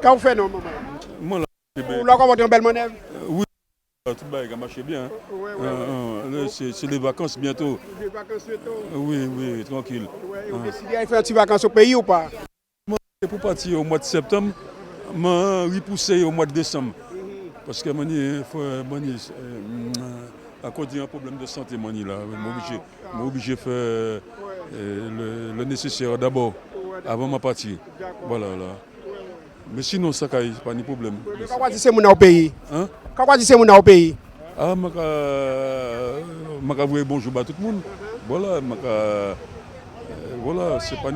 Quand vous faites non, maman? Moi, là, Vous l'avez commenté en belle monnaie? oui, tout va marcher bien. C'est les vacances bientôt. Des vacances bientôt? Oui, tranquille. Vous décidez de faire un petit vacances au pays ou pas? C'est pour partir au mois de septembre, mais repousser au mois de décembre. Parce que à cause d'un problème de santé, je suis obligé de faire le nécessaire d'abord, avant ma partie. Voilà, là. Mais sinon, ça n'est pas de problème. Quand vous dites que c'est au pays? Hein? Quand vous dites que c'est au pays? Ah, je vais bonjour à tout le monde. Voilà, voilà, c'est pas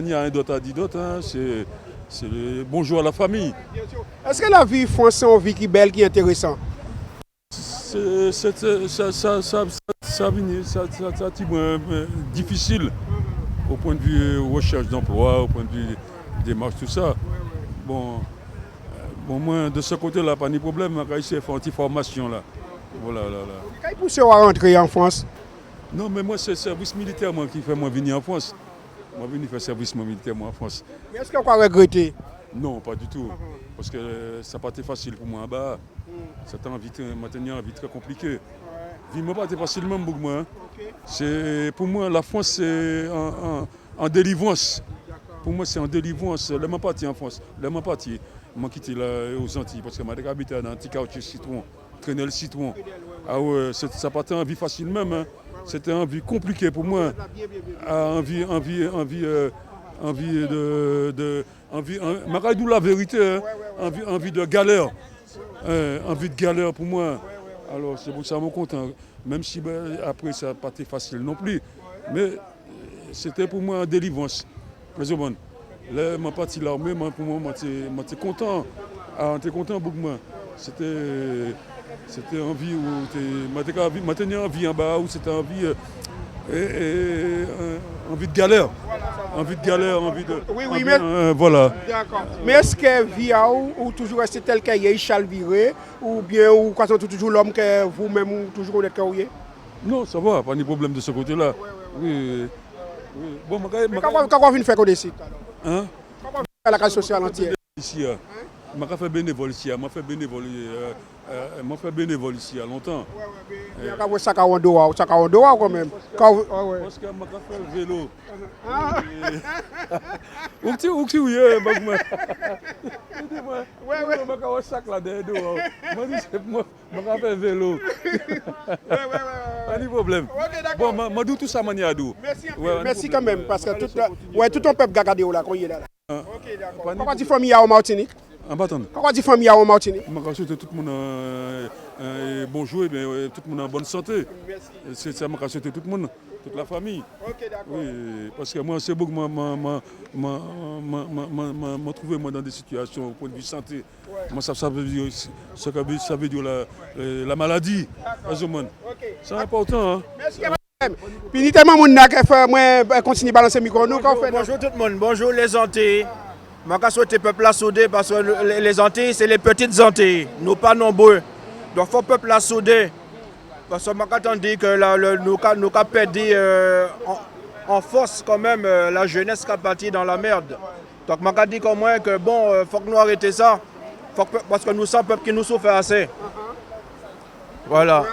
ni rien d'autre à dire d'autre. Hein. C'est bonjour à la famille. Est-ce que la vie française est une vie qui est belle, qui est intéressante? Ça difficile au point de vue recherche d'emploi, au point de vue démarche, tout ça. Bon, moi, de ce côté-là, pas de problème, je vais essayer de faire une petite formation là. Voilà, là. Quand vous poussez à rentrer en France? Non, mais moi, c'est le service militaire moi, qui fait moi venir en France. Moi, je venir faire service militaire moi, en France. Mais est-ce qu'on va regretter? Non, pas du tout. Parce que ça n'a pas été facile pour moi là-bas. C'était maintenant une vie très compliquée. Vie m'a pas été facile même pour moi. C'est pour moi la France c'est en délivrance. Pour moi c'est en délivrance. Je suis parti en France. Je suis parti. Je suis quitté aux Antilles parce que je habité dans un petit quartier citron, traîner le citron. Ah ouais, ça n'a pas été une vie facile même. Hein. C'était une vie compliquée pour moi. Envie la vérité, hein. Envie de galère. Envie de galère pour moi. Alors c'est pour ça que je suis content. Même si après ça n'a pas été facile non plus. Mais c'était pour moi une délivrance. Là, je suis parti l'armée, pour moi, je suis content. J'étais content pour moi. C'était envie où je tenais envie en bas, où c'était envie de galère. Envie de galère, envie de. Oui, mais. Voilà. D'accord. Mais est-ce que vie ou toujours rester tel qu'il est, Charles viré, ou bien ou quand c'est toujours l'homme que vous-même ou toujours êtes qu'il est? Non, ça va, pas de problème de ce côté-là. Oui. Bon, Quand on vient faire qu'on décide? Hein? Comment on fait la case sociale entière? Ici, je fait bénévole ici, je fait bénévole ici il y a longtemps. Il y a un sac à Wandoa quand même. Parce que je fait vélo. Où tu es, Bagma? Je sac là dedans. Je fait vélo. Pas de problème. Bon, je dis tout ça, Merci quand même, parce que tout ton peuple gagade là, quand il est là. Ok, d'accord. Comment tu famille en Martinique? En bâton. Comment tu famille en Martinique? Je souhaite tout le monde bonjour et tout le monde en bonne santé. C'est ça, je souhaite tout le monde, toute la famille. Ok, d'accord. Oui, parce que moi, c'est beaucoup, je trouvé moi dans des situations au point de vue santé. Moi, ça veut dire, ça veut dire la maladie. C'est important. Hein? Merci. Puis tellement de monde qui fait moi continuer à balancer le micro. Bonjour tout le monde, bonjour les Antilles. Je souhaite le peuple à souder parce que les Antilles, c'est les petites Antilles. Nous pas nombreux. Donc il faut le peuple à souder. Parce que je attendais que nous avons perdu en force quand même la jeunesse qui a parti dans la merde. Donc je dis quand même que bon, faut que nous arrêtions ça. Parce que nous sommes un peuple qui nous souffre assez. Voilà.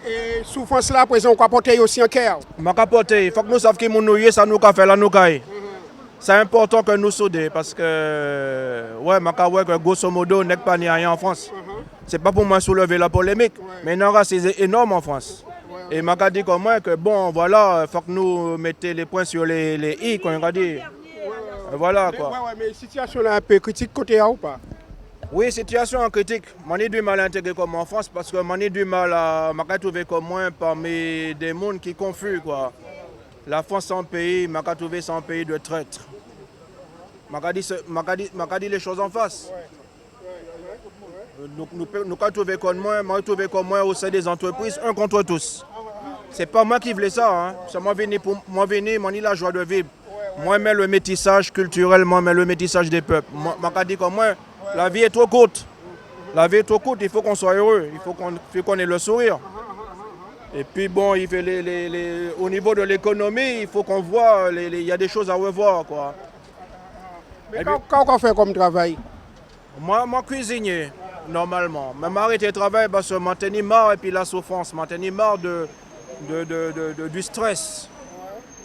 Et souffrance là, présent, on peut porter aussi en cœur. Il faut que nous sachions que nous ça nous fait la nous. C'est important que nous soudons parce que, ouais, que grosso modo, n'est pas ni rien en France. C'est pas pour moi soulever la polémique, mais il y a un racisme énorme en France. Et je dis comme moi que bon, voilà, il faut que nous mettions les points sur les i, quand on a dit. Voilà quoi. Mais la situation là un peu critique côté A ou pas? Oui, situation critique. J'ai du mal à intégrer comme en France parce que j'ai du mal à trouver comme moi parmi des mondes qui confus quoi. La France c'est un pays, je trouvé c'est un pays de traîtres. Je dit les choses en face. Nous avons trouvé comme moi au sein des entreprises, un contre tous. C'est pas moi qui voulais ça, hein. C'est moi venu la joie de vivre. Moi mais le métissage culturel, moi mais le métissage des peuples. Je dit comme moi, la vie est trop courte. La vie est trop courte, il faut qu'on soit heureux, il faut qu'on ait le sourire. Et puis bon, au niveau de l'économie, il faut qu'on voit, il y a des choses à revoir quoi. Mais quand on fait comme travail? Moi, cuisinier, normalement. Mais m'arrêter de travailler parce que m'en tenir marre et puis la souffrance, m'en tenir marre du stress,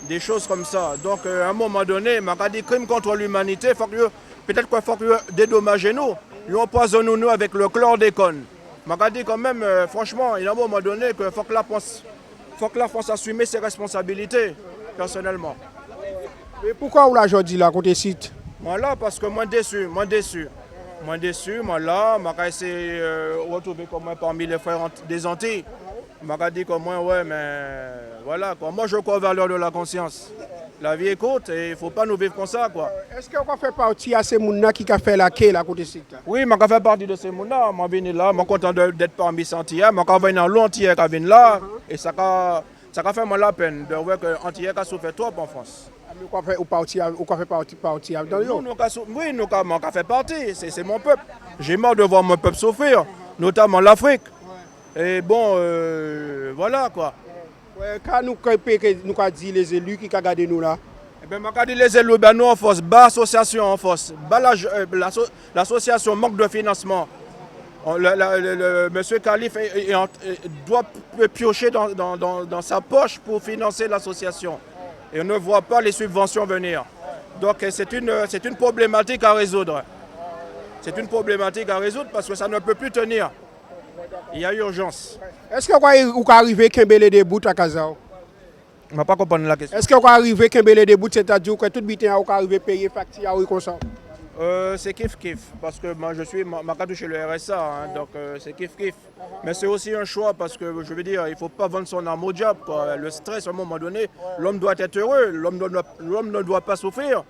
des choses comme ça. Donc, à un moment donné, m'a dit crime contre l'humanité, peut-être qu'il faut que dédommager nous. Ils empoisonnent nous avec le chlordécone. M'a dit quand même, franchement, il y a un moment donné qu'il faut que la France assume ses responsabilités, personnellement. Mais pourquoi on l'a aujourd'hui là, côté site? Moi là, parce que moi déçu, moi là, je vais essayer de retrouver comme moi parmi les frères des Antilles. Je vais dire comme moi, ouais, mais voilà, quoi. Moi je crois aux valeurs de la conscience. La vie est courte et il ne faut pas nous vivre comme ça, quoi. Est-ce qu'on fait partie de ces gens qui ont fait la quai là, côté site là? Oui, je fais partie de ces gens-là. Je viens là, je suis content d'être parmi ces Antillais. Je viens dans l'Antillais qui vient là. Et ça a fait moi la peine de voir que l'Antillais a souffert trop en France. Ou fait partie dans le Oui, nous avons fait partie, c'est mon peuple. J'ai marre de voir mon peuple souffrir, notamment l'Afrique. Et bon, voilà quoi. Quand nous avons dit les élus qui ont gardé nous là? Eh bien, je dis les élus, nous en force, l'association en force, l'association manque de financement. Monsieur Khalif doit piocher dans sa poche pour financer l'association. Et on ne voit pas les subventions venir. Donc c'est une problématique à résoudre. C'est une problématique à résoudre parce que ça ne peut plus tenir. Il y a urgence. Est-ce qu'on peut arriver à Kembele des bouts à Kazao? Je ne pas comprendre la question. Est-ce qu'on peut arriver à Kembele des bouts, c'est-à-dire que tout bitin a arrivé à payer facture comme ça? C'est kiff-kiff, parce que moi je suis touché le RSA, hein, donc c'est kiff-kiff. Mais c'est aussi un choix parce que je veux dire, il ne faut pas vendre son âme au diable, quoi. Le stress, à un moment donné, l'homme doit être heureux, l'homme ne doit pas souffrir.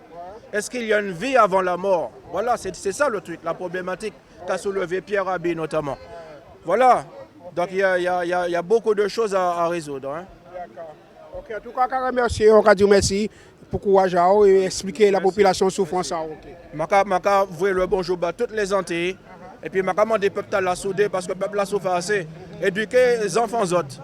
Est-ce qu'il y a une vie avant la mort? Voilà, c'est ça le truc, la problématique qu'a soulevé Pierre Rabhi notamment. Voilà, donc il y a beaucoup de choses à résoudre. Hein. D'accord. Ok, en tout cas, je remercie, on va dire merci pour le courage et expliquer la population souffrance. Je vais le bonjour à toutes les Antilles. Et puis je vais demander au peuple à la souder parce que le peuple a souffert assez. Éduquer les enfants autres.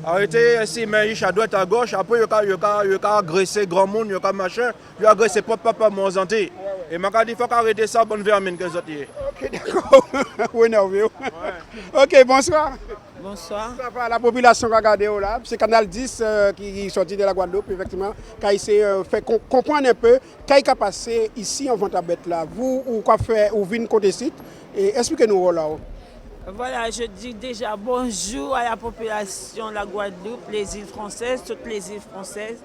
Arrêtez si mais à droite à gauche, après il y a agressé grand monde, il y a machin, il a agressé papa aux Antilles. Et je dis qu'il faut arrêter ça bonne vermine que les autres. Ok, d'accord. Oui, non, oui. Ok, bonsoir. Bonsoir. Ça va, la population qui a regardé là, c'est Canal 10 qui est sorti de la Guadeloupe, effectivement, qui a essayé de faire comprendre un peu ce qui a passé ici en Ventabête là. Vous, vous venez côté site, et expliquez-nous là. Voilà, je dis déjà bonjour à la population de la Guadeloupe, les îles françaises, toutes les îles françaises.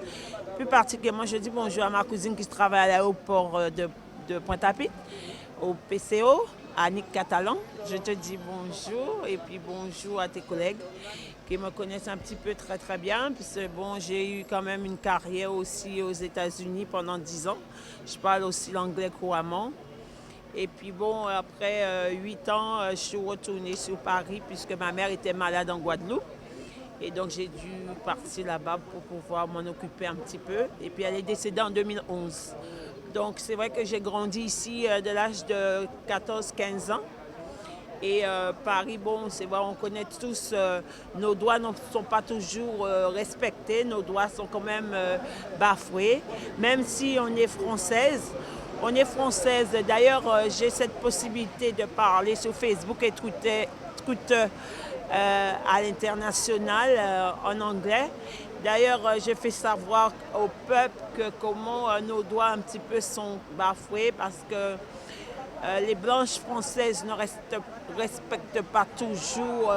Plus particulièrement, je dis bonjour à ma cousine qui travaille à l'aéroport de Pointe-à-Pitre, au PCO, à Nick Catalan. Je te dis bonjour et puis bonjour à tes collègues qui me connaissent un petit peu très très bien. Puisque bon, j'ai eu quand même une carrière aussi aux États-Unis pendant 10 ans. Je parle aussi l'anglais couramment. Et puis bon, après 8 ans, je suis retournée sur Paris puisque ma mère était malade en Guadeloupe. Et donc j'ai dû partir là-bas pour pouvoir m'en occuper un petit peu. Et puis elle est décédée en 2011. Donc c'est vrai que j'ai grandi ici de l'âge de 14-15 ans. Et Paris, bon, c'est vrai, on connaît tous, nos droits ne sont pas toujours respectés, nos droits sont quand même bafoués, même si on est française. On est française. D'ailleurs, j'ai cette possibilité de parler sur Facebook et Twitter à l'international en anglais. D'ailleurs, je fais savoir au peuple comment nos droits un petit peu sont bafoués parce que les blanches françaises ne respectent pas toujours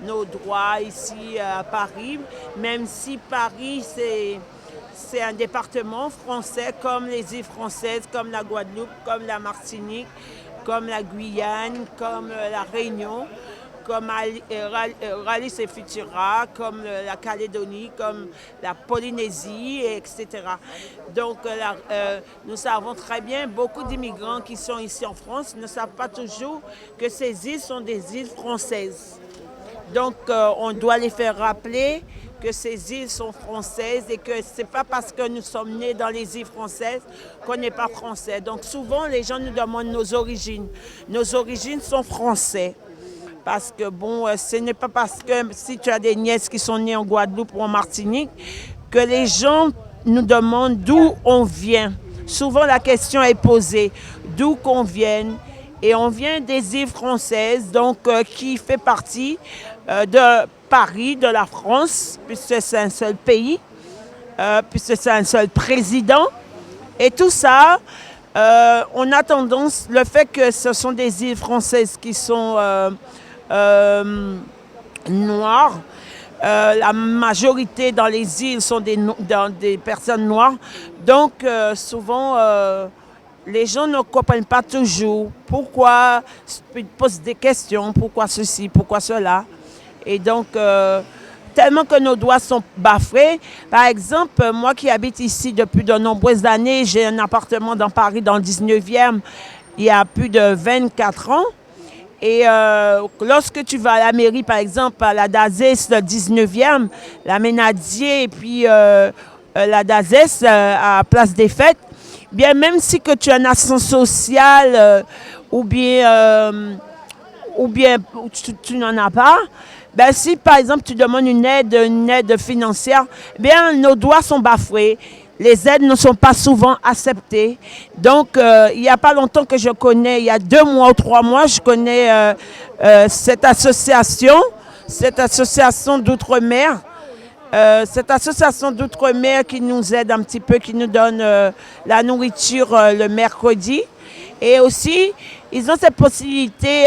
nos droits ici à Paris, même si Paris, c'est un département français comme les îles françaises, comme la Guadeloupe, comme la Martinique, comme la Guyane, comme la Réunion, comme Wallis et Futuna, comme la Calédonie, comme la Polynésie, etc. Donc nous savons très bien, beaucoup d'immigrants qui sont ici en France ne savent pas toujours que ces îles sont des îles françaises. Donc on doit les faire rappeler que ces îles sont françaises et que ce n'est pas parce que nous sommes nés dans les îles françaises qu'on n'est pas français. Donc souvent les gens nous demandent nos origines. Nos origines sont françaises. Parce que bon, ce n'est pas parce que si tu as des nièces qui sont nées en Guadeloupe ou en Martinique que les gens nous demandent d'où on vient. souvent la question est posée d'où qu'on vient. Et on vient des îles françaises, donc qui fait partie de Paris, de la France, puisque c'est un seul pays, puisque c'est un seul président. Et tout ça, on a tendance, le fait que ce sont des îles françaises qui sont noires, la majorité dans les îles sont des personnes noires. Donc souvent, les gens ne comprennent pas toujours pourquoi, ils posent des questions, pourquoi ceci, pourquoi cela. Et donc, tellement que nos droits sont bafoués. Par exemple, moi qui habite ici depuis de nombreuses années, j'ai un appartement dans Paris, dans le 19e, il y a plus de 24 ans. Et lorsque tu vas à la mairie, par exemple, à la DAZES, le 19e, la Ménadier et puis la DAZES à Place des Fêtes, bien même si que tu as un assistance sociale ou bien tu n'en as pas, ben si par exemple tu demandes une aide financière, bien nos droits sont bafoués. Les aides ne sont pas souvent acceptées. Donc, il n'y a pas longtemps que je connais, il y a 2 mois ou 3 mois, je connais cette association d'outre-mer. Cette association d'outre-mer qui nous aide un petit peu, qui nous donne la nourriture le mercredi. Et aussi, ils ont cette possibilité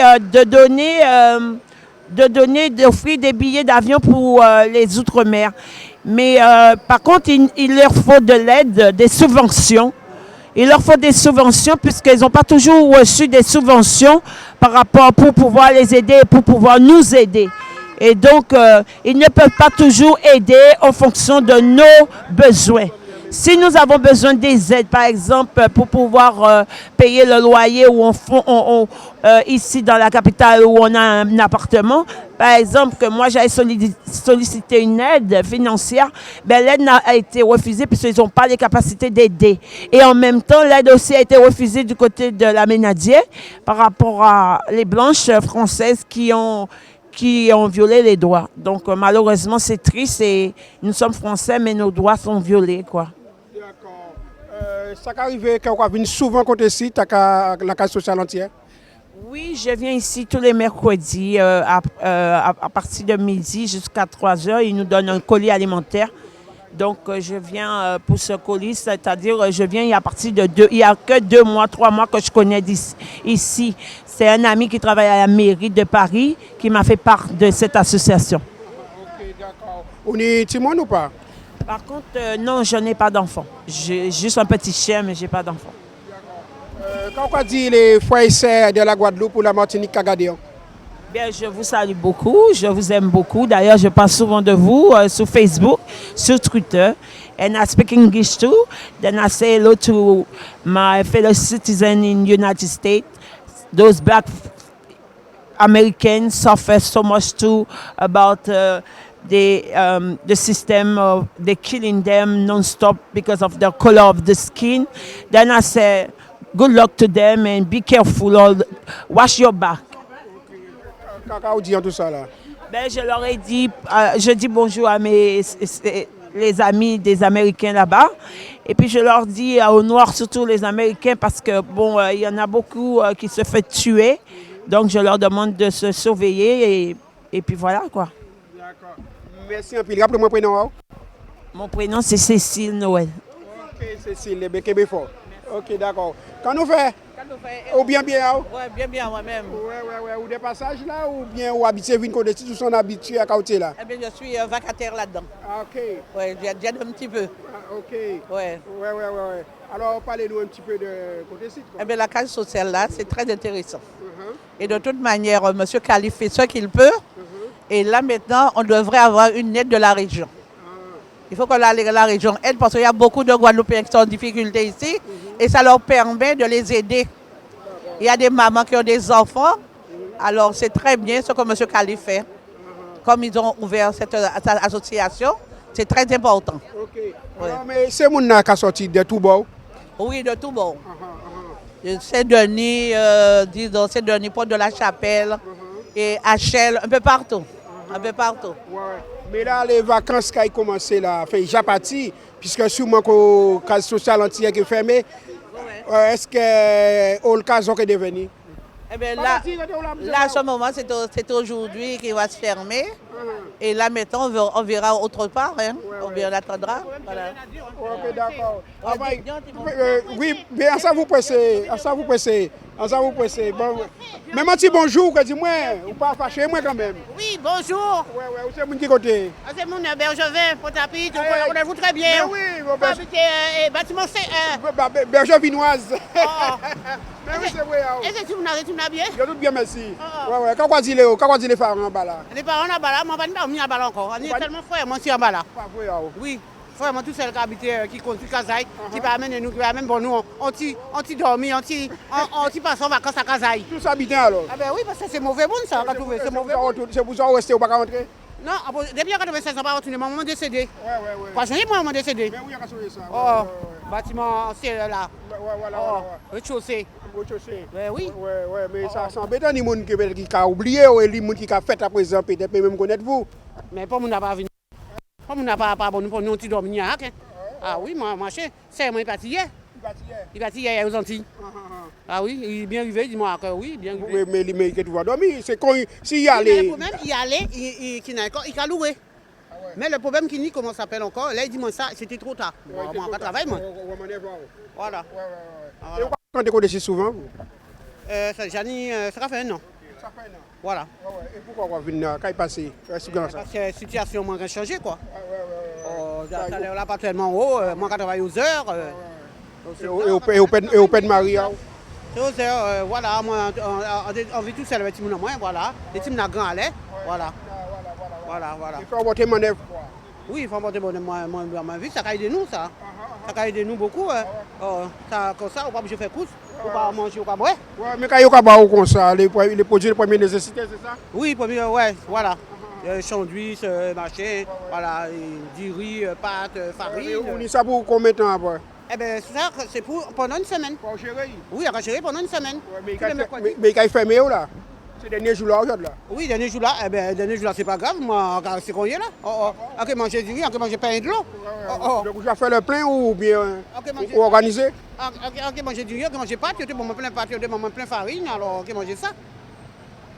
d'offrir des billets d'avion pour les outre-mer. Mais par contre, il leur faut de l'aide, des subventions. Il leur faut des subventions puisqu'ils n'ont pas toujours reçu des subventions par rapport pour pouvoir les aider et pour pouvoir nous aider. Et donc, ils ne peuvent pas toujours aider en fonction de nos besoins. Si nous avons besoin des aides, par exemple, pour pouvoir payer le loyer ou ici dans la capitale où on a un appartement, par exemple, que moi j'avais sollicité une aide financière, ben, l'aide a été refusée puisqu'ils n'ont pas les capacités d'aider. Et en même temps, l'aide aussi a été refusée du côté de la Ménadier par rapport à les blanches françaises qui ont violé les droits. Donc malheureusement, c'est triste et nous sommes français, mais nos droits sont violés, quoi. D'accord. Ça arrive qu'on vient souvent côté ici, la case sociale entière? Oui, je viens ici tous les mercredis à partir de midi jusqu'à 3 heures. Ils nous donnent un colis alimentaire. Donc, je viens pour ce colis, c'est-à-dire je viens il y a que 2 mois, 3 mois que je connais ici. C'est un ami qui travaille à la mairie de Paris qui m'a fait part de cette association. Ok, d'accord. On est Timon ou pas? Par contre, non, je n'ai pas d'enfant. J'ai juste un petit chien, mais je n'ai pas d'enfant. Quand on dit les frères et sœurs de la Guadeloupe ou la Martinique Cagadéon? Bien, je vous salue beaucoup, je vous aime beaucoup. D'ailleurs, je parle souvent de vous sur Facebook, sur Twitter. And I speak English too. Then I say hello to my fellow citizens in the United States. Those black Americans suffer so much too about the system of they killing them non-stop because of the color of the skin. Then I say good luck to them and be careful. Wash your back. Quand on dit tout ça là? Ben, je leur ai dit, je dis bonjour à les amis des Américains là-bas. Et puis je leur dis aux Noirs, surtout les Américains, parce que bon, il y en a beaucoup qui se font tuer. Donc je leur demande de se surveiller et puis voilà quoi. D'accord. Merci un peu. Rappelez-moi mon prénom. Mon prénom c'est Cécile Noël. Ok, Cécile, les Québec fort. Ok, d'accord. Quand nous fait? Ou bien, Oui, bien moi-même. Ouais. Ou des passages là, ou bien ou habitué à venir côté ou sont habitués à côté là? Eh bien, je suis vacataire là-dedans. Ah, ok. Oui, j'aide un petit peu. Ah, ok. Ouais. Ouais. Alors, parlez-nous un petit peu de côté site. Eh bien, la case sociale là, c'est très intéressant. Et de toute manière, M. Khalif fait ce qu'il peut. Et là, maintenant, on devrait avoir une aide de la région. Il faut que la région aide parce qu'il y a beaucoup de Guadeloupéens qui sont en difficulté ici et ça leur permet de les aider. Il y a des mamans qui ont des enfants, alors c'est très bien ce que M. Khalif fait. Comme ils ont ouvert cette association, c'est très important. Ok. Alors, mais c'est mon qui a sorti de tout bord? Oui, de tout bon. Saint-Denis, disons Saint-Denis, Porte de la Chapelle et HL, un peu partout. Un peu partout. Ouais. Mais là, les vacances qui ont commencé là, fait déjà parti, puisque sûrement que le cas social entier est fermé. Est-ce que le cas est devenu? Eh bien, là, à ce moment, c'est aujourd'hui qu'il va se fermer. Et là, maintenant, on verra autre part. Hein. On attendra. Voilà. Ok, d'accord. Oui, mais à ça vous pressez. Bon, même un petit bonjour, que dis-moi, ou pas fâché, moi quand même. Oui, bonjour. Ouais, c'est mon petit côté. C'est mon Bergevin, Potapit, on connaît vous très bien. Mais oui, bâtiment C. Berger Vinoise. Mais oui, c'est vrai. Est-ce que tu m'as bien? Je tout bien, merci. Ouais, quand dit les parents en bas là? Les parents en bas là, moi, je ne suis pas en bas encore. On est tellement frères, moi, je suis en bas là. Pas vrai, oui. Vraiment, tous ceux qui habitent, qui conduisent Kazaï, qui va amener nous, qui va amener bon nous, on t'y dormi, on t'y passe en vacances à Kazaï. Tous habitants alors? Ah ben oui, parce que c'est mauvais monde ça, c'est mauvais monde. C'est pour ça qu'on reste au pas rentrer? Non, depuis 96 ans, on va retourner, maman décédé. Ouais. Pas changé, moi, maman décédé. Mais oui, on a changé ça. Bâtiment, c'est là. Voilà. Rez-de-chaussée. Oui. Ouais, mais ça c'est embêtant, les gens qui ont oublié, ou les gens qui ont fait à présent, peut-être même connaître vous. Mais pas mon n'a pas venu. Pas mon n'a pas bon pour nous, on t'y dormi. Ah oui, moi, c'est moi, il est parti hier. Il est parti hier aux Antilles. Ah oui, il est bien arrivé, dis-moi que oui, bien arrivé. Mais il doit dormir, c'est quand s'il y allait. Le problème, il allait, il a loué. Mais le problème qui dit comment ça s'appelle encore, là il dit moi ça, c'était trop tard. Moi, je ne travaille moi. Voilà. Et quand tu connais souvent? Ça fait un an. Ça fait un an. Voilà. Et pourquoi on vient quand il passe? Parce que la situation a changé quoi. Ça n'est là pas tellement haut, moi je travaille aux heures. Et au père de Marie? C'est aux heures, voilà, moi on vit tout seul avec Timon moi, voilà. Les Timon grand allait, voilà. Voilà. Il faut monter manœuvre. Oui, il faut monter ma vie, ça a aidé nous ça. Ça a aidé nous beaucoup. Comme ça, on va faire course, on va manger, on va boire. Ouais, mais quand il y a comme ça, les produits de première nécessité, c'est ça? Oui, ouais, voilà. Sandwich, machin, voilà, du riz, pâtes, farine. On dit ça pour combien de temps après? Eh bien, c'est pendant une semaine. Pour gérer? Oui, on va gérer pendant une semaine. Mais quand il fait mieux là? Ces derniers jours-là, aujourd'hui là? Oui, derniers jours-là, c'est pas grave, moi, c'est qu'on y est là. On peut manger du riz, on peut manger pain et de l'eau. Donc, vous avez fait le plein ou bien organisé? On peut manger du riz, on peut manger pâtes, on peut manger plein pâtes, on peut manger plein farine, alors on peut manger ça.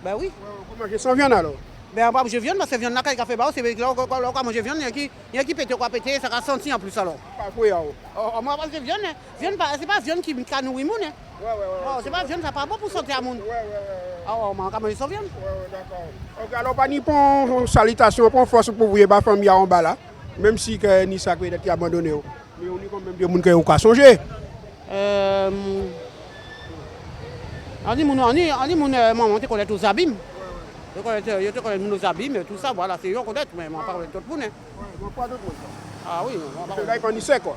Ben oui. On peut manger sans viande alors? Ben on va manger viande, parce que viande là, quand il a fait bas, c'est là on va manger viande, il y a qui pète, quoi péter, ça va sentir en plus alors. Pas fouillé. Moi, parce que viande, c'est pas viande qui nourrit moun. C'est pas viande, ça pas bon pour santé à moun. On va manger sans viande. D'accord. Alors, pas ni pour salutation, pour force pour vous, la famille en bas là, même si ni ça qui est abandonné. Mais on est quand même des gens qui ont songé. On dit maman, tu connais tous les abîmes. Je connais nos abîmes, tout ça, voilà, c'est eux qu'on connaît, mais on parle de tout le monde. Ah oui, on parle de tout le quoi.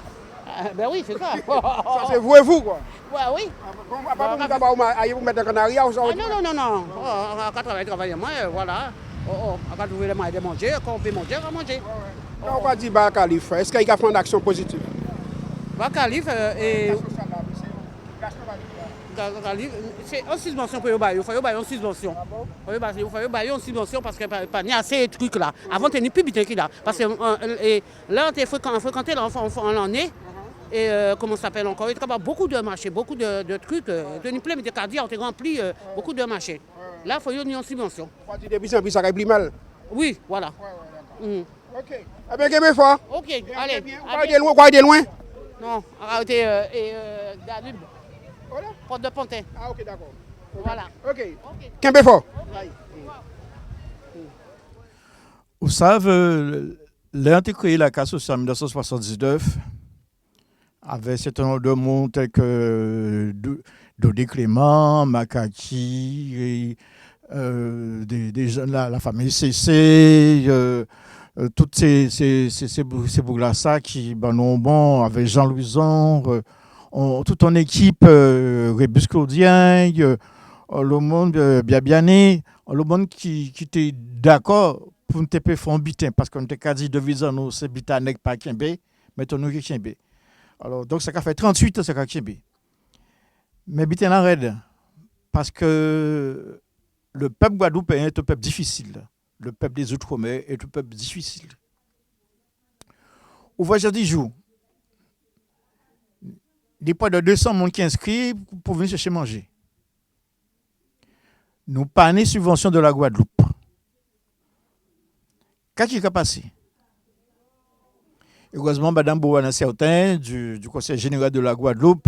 Ben oui, c'est ça. Ça c'est vous et vous quoi. Ouais, oui. Vous mettre un canari ou ça? Non. On va travailler, moi, voilà. On va trouver les moyens de manger, quand on peut manger, on va manger. On va dire Bakalif, est-ce qu'il y a fait une action positive? Bakalif c'est en suspension pour eux, il faut une suspension. Il faut une suspension parce qu'il n'y a assez de trucs là. Avant, il n'y a plus de trucs là. Parce que là, on a fréquenté l'enfant en l'année. Et comment ça s'appelle encore? Il y a beaucoup de marchés, beaucoup de trucs. De plein de caddies, on a rempli beaucoup de marchés. Là, il faut une subvention. Depuis ça va plus mal. Oui, voilà. Ok. Eh bien, qu'est-ce fort? Ok, allez. Vous allez loin? Non, arrêtez Danube. Porte de Pantin. Ah, ok, d'accord. Voilà. Ok. Qu'est-ce fort? Vous savez, l'un a créé la casse sociale en 1979 avec un certain nombre de monde tels que Dodé Clément, Makaki, des jeunes, la famille CC, toutes ces boulas qui bon avec Jean Louison, toute une équipe Rébus Claudien, le monde Biabiané, le monde qui était d'accord pour nous faire un bitin parce qu'on était quasi de visant c'est bitanek pas Kembe, mais on nous Kembe. Alors donc ça a fait 38 ans ça a Kembe. Mais bitin la raide parce que le peuple guadeloupéen est un peuple difficile. le peuple des Outre-mer est un peuple difficile. Au voyage 10 jours, il y a pas de 200 personnes qui inscrits pour venir chercher manger. Nous pas de subvention de la Guadeloupe. Qu'est-ce qui a passé? Heureusement, Mme Bouana certain du Conseil général de la Guadeloupe,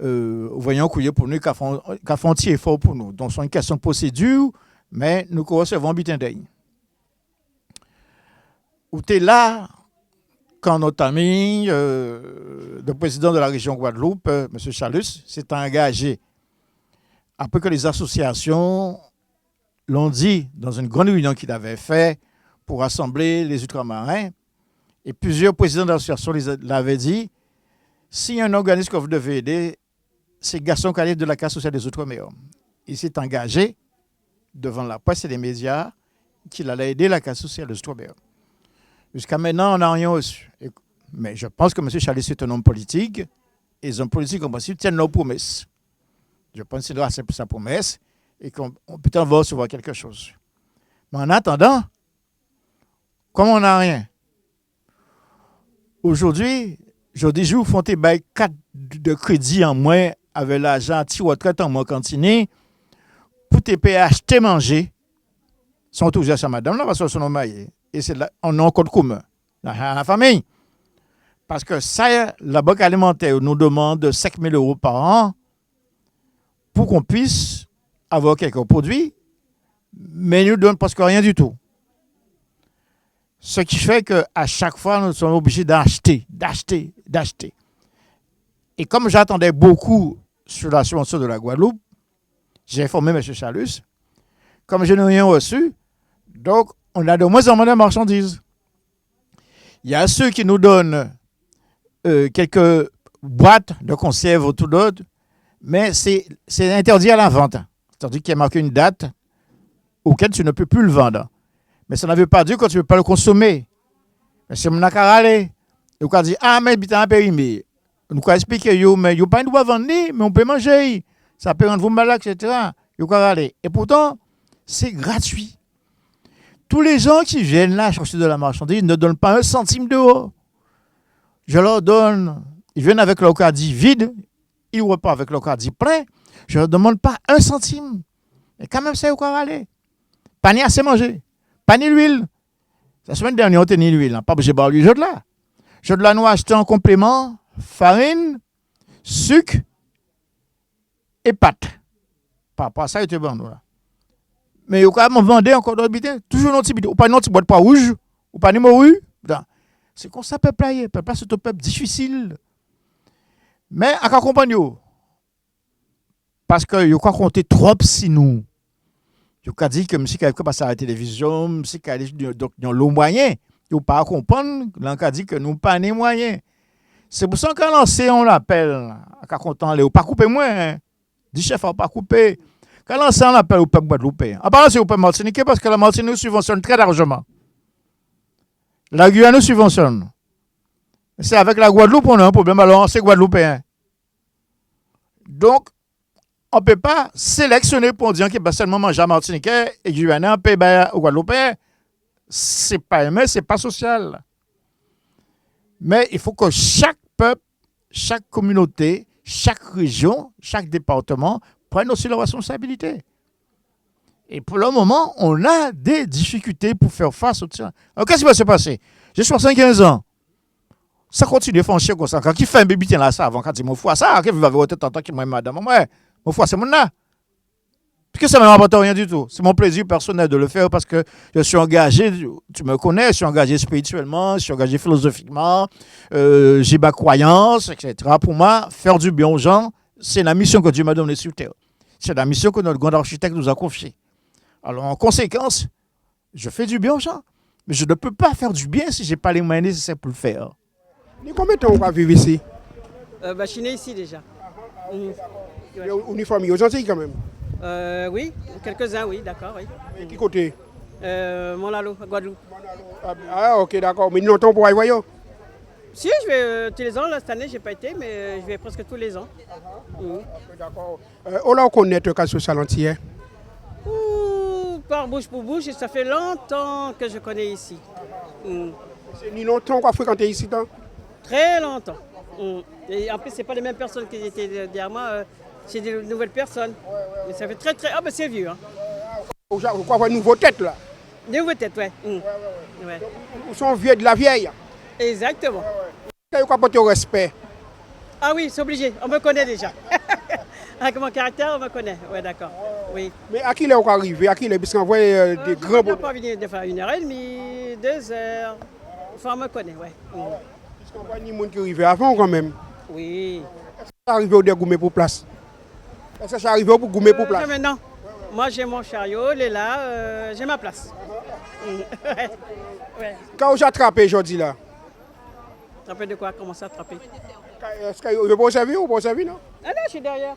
voyons couiller pour nous, qu'a fait un petit effort pour nous. Donc, c'est une question de procédure, mais nous recevons bitin d'ail. Où tu es là, quand notre ami, le président de la région Guadeloupe, M. Chalus, s'est engagé, après que les associations l'ont dit dans une grande réunion qu'il avait faite pour rassembler les ultramarins, et plusieurs présidents d'associations l'avaient dit, si un organisme que vous devez aider, c'est Gaston Calif de la Caisse sociale des Outre-mer. Il s'est engagé devant la presse et les médias qu'il allait aider la Caisse sociale des Outre-mer. Jusqu'à maintenant, on n'a rien reçu. Mais je pense que M. Chalus est un homme politique, et les hommes politiques, en principe, tiennent leurs promesses. Je pense qu'il doit accepter sa promesse et qu'on peut-être va recevoir quelque chose. Mais en attendant, comme on n'a rien, aujourd'hui, je dis, je vous fais 4 de crédit en moins avec l'argent anti-retraite en moins cantine pour te payer acheter manger. Sont toujours à madame, là, parce que son maillé. Et c'est là, on a un code commun dans la famille. Parce que ça, la banque alimentaire nous demande 5 000 € par an pour qu'on puisse avoir quelques produits, mais nous ne donne presque rien du tout. Ce qui fait qu'à chaque fois, nous sommes obligés d'acheter. Et comme j'attendais beaucoup sur la subvention de la Guadeloupe, j'ai informé M. Chalus, comme je n'ai rien reçu, donc on a de moins en moins de marchandises. Il y a ceux qui nous donnent quelques boîtes de conserve ou tout d'autre, mais c'est interdit à la vente. C'est-à-dire qu'il y a marqué une date auquel tu ne peux plus le vendre. Mais ça ne veut pas dire que tu ne peux pas le consommer. Mais c'est mon accaralé. Et on dit, ah, mais il un périmé. On peut expliquer, mais il n'y a pas une droit vendre, mais on peut manger. Ça peut rendre vous malade, etc. Et pourtant, c'est gratuit. Tous les gens qui viennent là chercher de la marchandise ne donnent pas 1 centime d'euro. Je leur donne, ils viennent avec leur caddie vide, ils repartent avec leur caddie plein. Je ne leur demande pas 1 centime. Et quand même, c'est au aller. Pas ni assez manger. Pas ni l'huile. La semaine dernière, on tenait l'huile. Pas obligé de boire l'huile. Je de la nous acheter en complément farine, sucre et pâte. Par rapport à ça, il était bon. Là. Mais il y a quand même vendu encore d'autres bidons. Toujours notre bidon. Ou pas notre boîte pas rouge. Ou pas ni morue. C'est comme ça, peuple là. Peuple c'est un peuple difficile. Mais à quoi comprendre? Parce que il faut compter trop si nous. Je vous dis que si quelqu'un passe à la télévision, si quelqu'un a le moyen, il ne faut pas comprendre, on dit que nous n'avons pas les moyens. C'est pour ça que lancé, on l'appelle, à content, il pas couper moins. Hein. Dit chef, on pas couper. Quand lancé, on l'appelle au peuple guadeloupéen. En parlant, c'est au peuple martiniquais parce que la Martinique nous subventionne très largement. La Guyane nous subventionne. C'est avec la Guadeloupe qu'on a un problème, alors c'est guadeloupéen. Donc, on ne peut pas sélectionner pour dire qu'il va seulement manger à Martiniquais et Guyanais, on peut au Guadeloupéen. Ce n'est pas aimé, ce n'est pas social. Mais il faut que chaque peuple, chaque communauté, chaque région, chaque département prenne aussi leurs responsabilités. Et pour le moment, on a des difficultés pour faire face au tien. Alors, qu'est-ce qui va se passer? J'ai 75 ans. Ça continue de franchir comme ça. Quand il fait un bébé, là, ça, avant, quand il m'a fait ça, qu'il va avoir autant de temps qu'il m'a madame. Moi, mon foi, c'est mon là. Parce que ça ne m'apporte rien du tout. C'est mon plaisir personnel de le faire parce que je suis engagé, tu me connais, je suis engagé spirituellement, je suis engagé philosophiquement, j'ai ma croyance, etc. Pour moi, faire du bien aux gens, c'est la mission que Dieu m'a donnée sur terre. C'est la mission que notre grand architecte nous a confiée. Alors, en conséquence, je fais du bien aux gens. Mais je ne peux pas faire du bien si je n'ai pas les moyens nécessaires pour le faire. Combien de temps on va vivre ici? Je suis né ici déjà. Uniforme aux Antilles quand même? Oui, quelques-uns, oui, d'accord. Oui. Et qui côté? Montlalo, Guadeloupe. Ah, ok, d'accord. Mais longtemps pour y voir? Si, je vais tous les ans. Là, cette année, je n'ai pas été, mais je vais presque tous les ans. D'accord. On l'a connaître le cas social entier? l'histoire bouge pour bouge et ça fait longtemps que je connais ici. C'est ni longtemps qu'on a fréquenté ici, tant? Très longtemps. Et en plus, ce pas les mêmes personnes qui étaient derrière moi, c'est des nouvelles personnes. Mais ça fait très très... Ah ben c'est vieux. Hein. Vous avoir une nouvelle tête là. Des nouvelles têtes, ouais. Ouais. Ils sont vieux de la vieille. Exactement. Vous avez porter au respect. Ah oui, c'est obligé. On me connaît déjà. Avec mon caractère, on me connaît. Ouais, d'accord. Oui. Mais à qui est-ce qu'on arrive? À qui est-ce parce qu'on voit des grands... Je ne peux pas venir de faire 1h30, 2 heures. Enfin, on me connaît, ouais. Parce qu'on voit ni monde qui arrive avant quand même. Oui. Est-ce que ça arrive au dégoumer pour place? Est-ce que ça arrive au goumer pour place? Non. Moi, j'ai mon chariot, il est là, j'ai ma place. Ouais. Quand vous attrapez aujourd'hui là? Attraper de quoi? Comment ça, attraper? Est-ce que vous pouvez servir ou vous pouvez servir, non? Ah non, je suis derrière.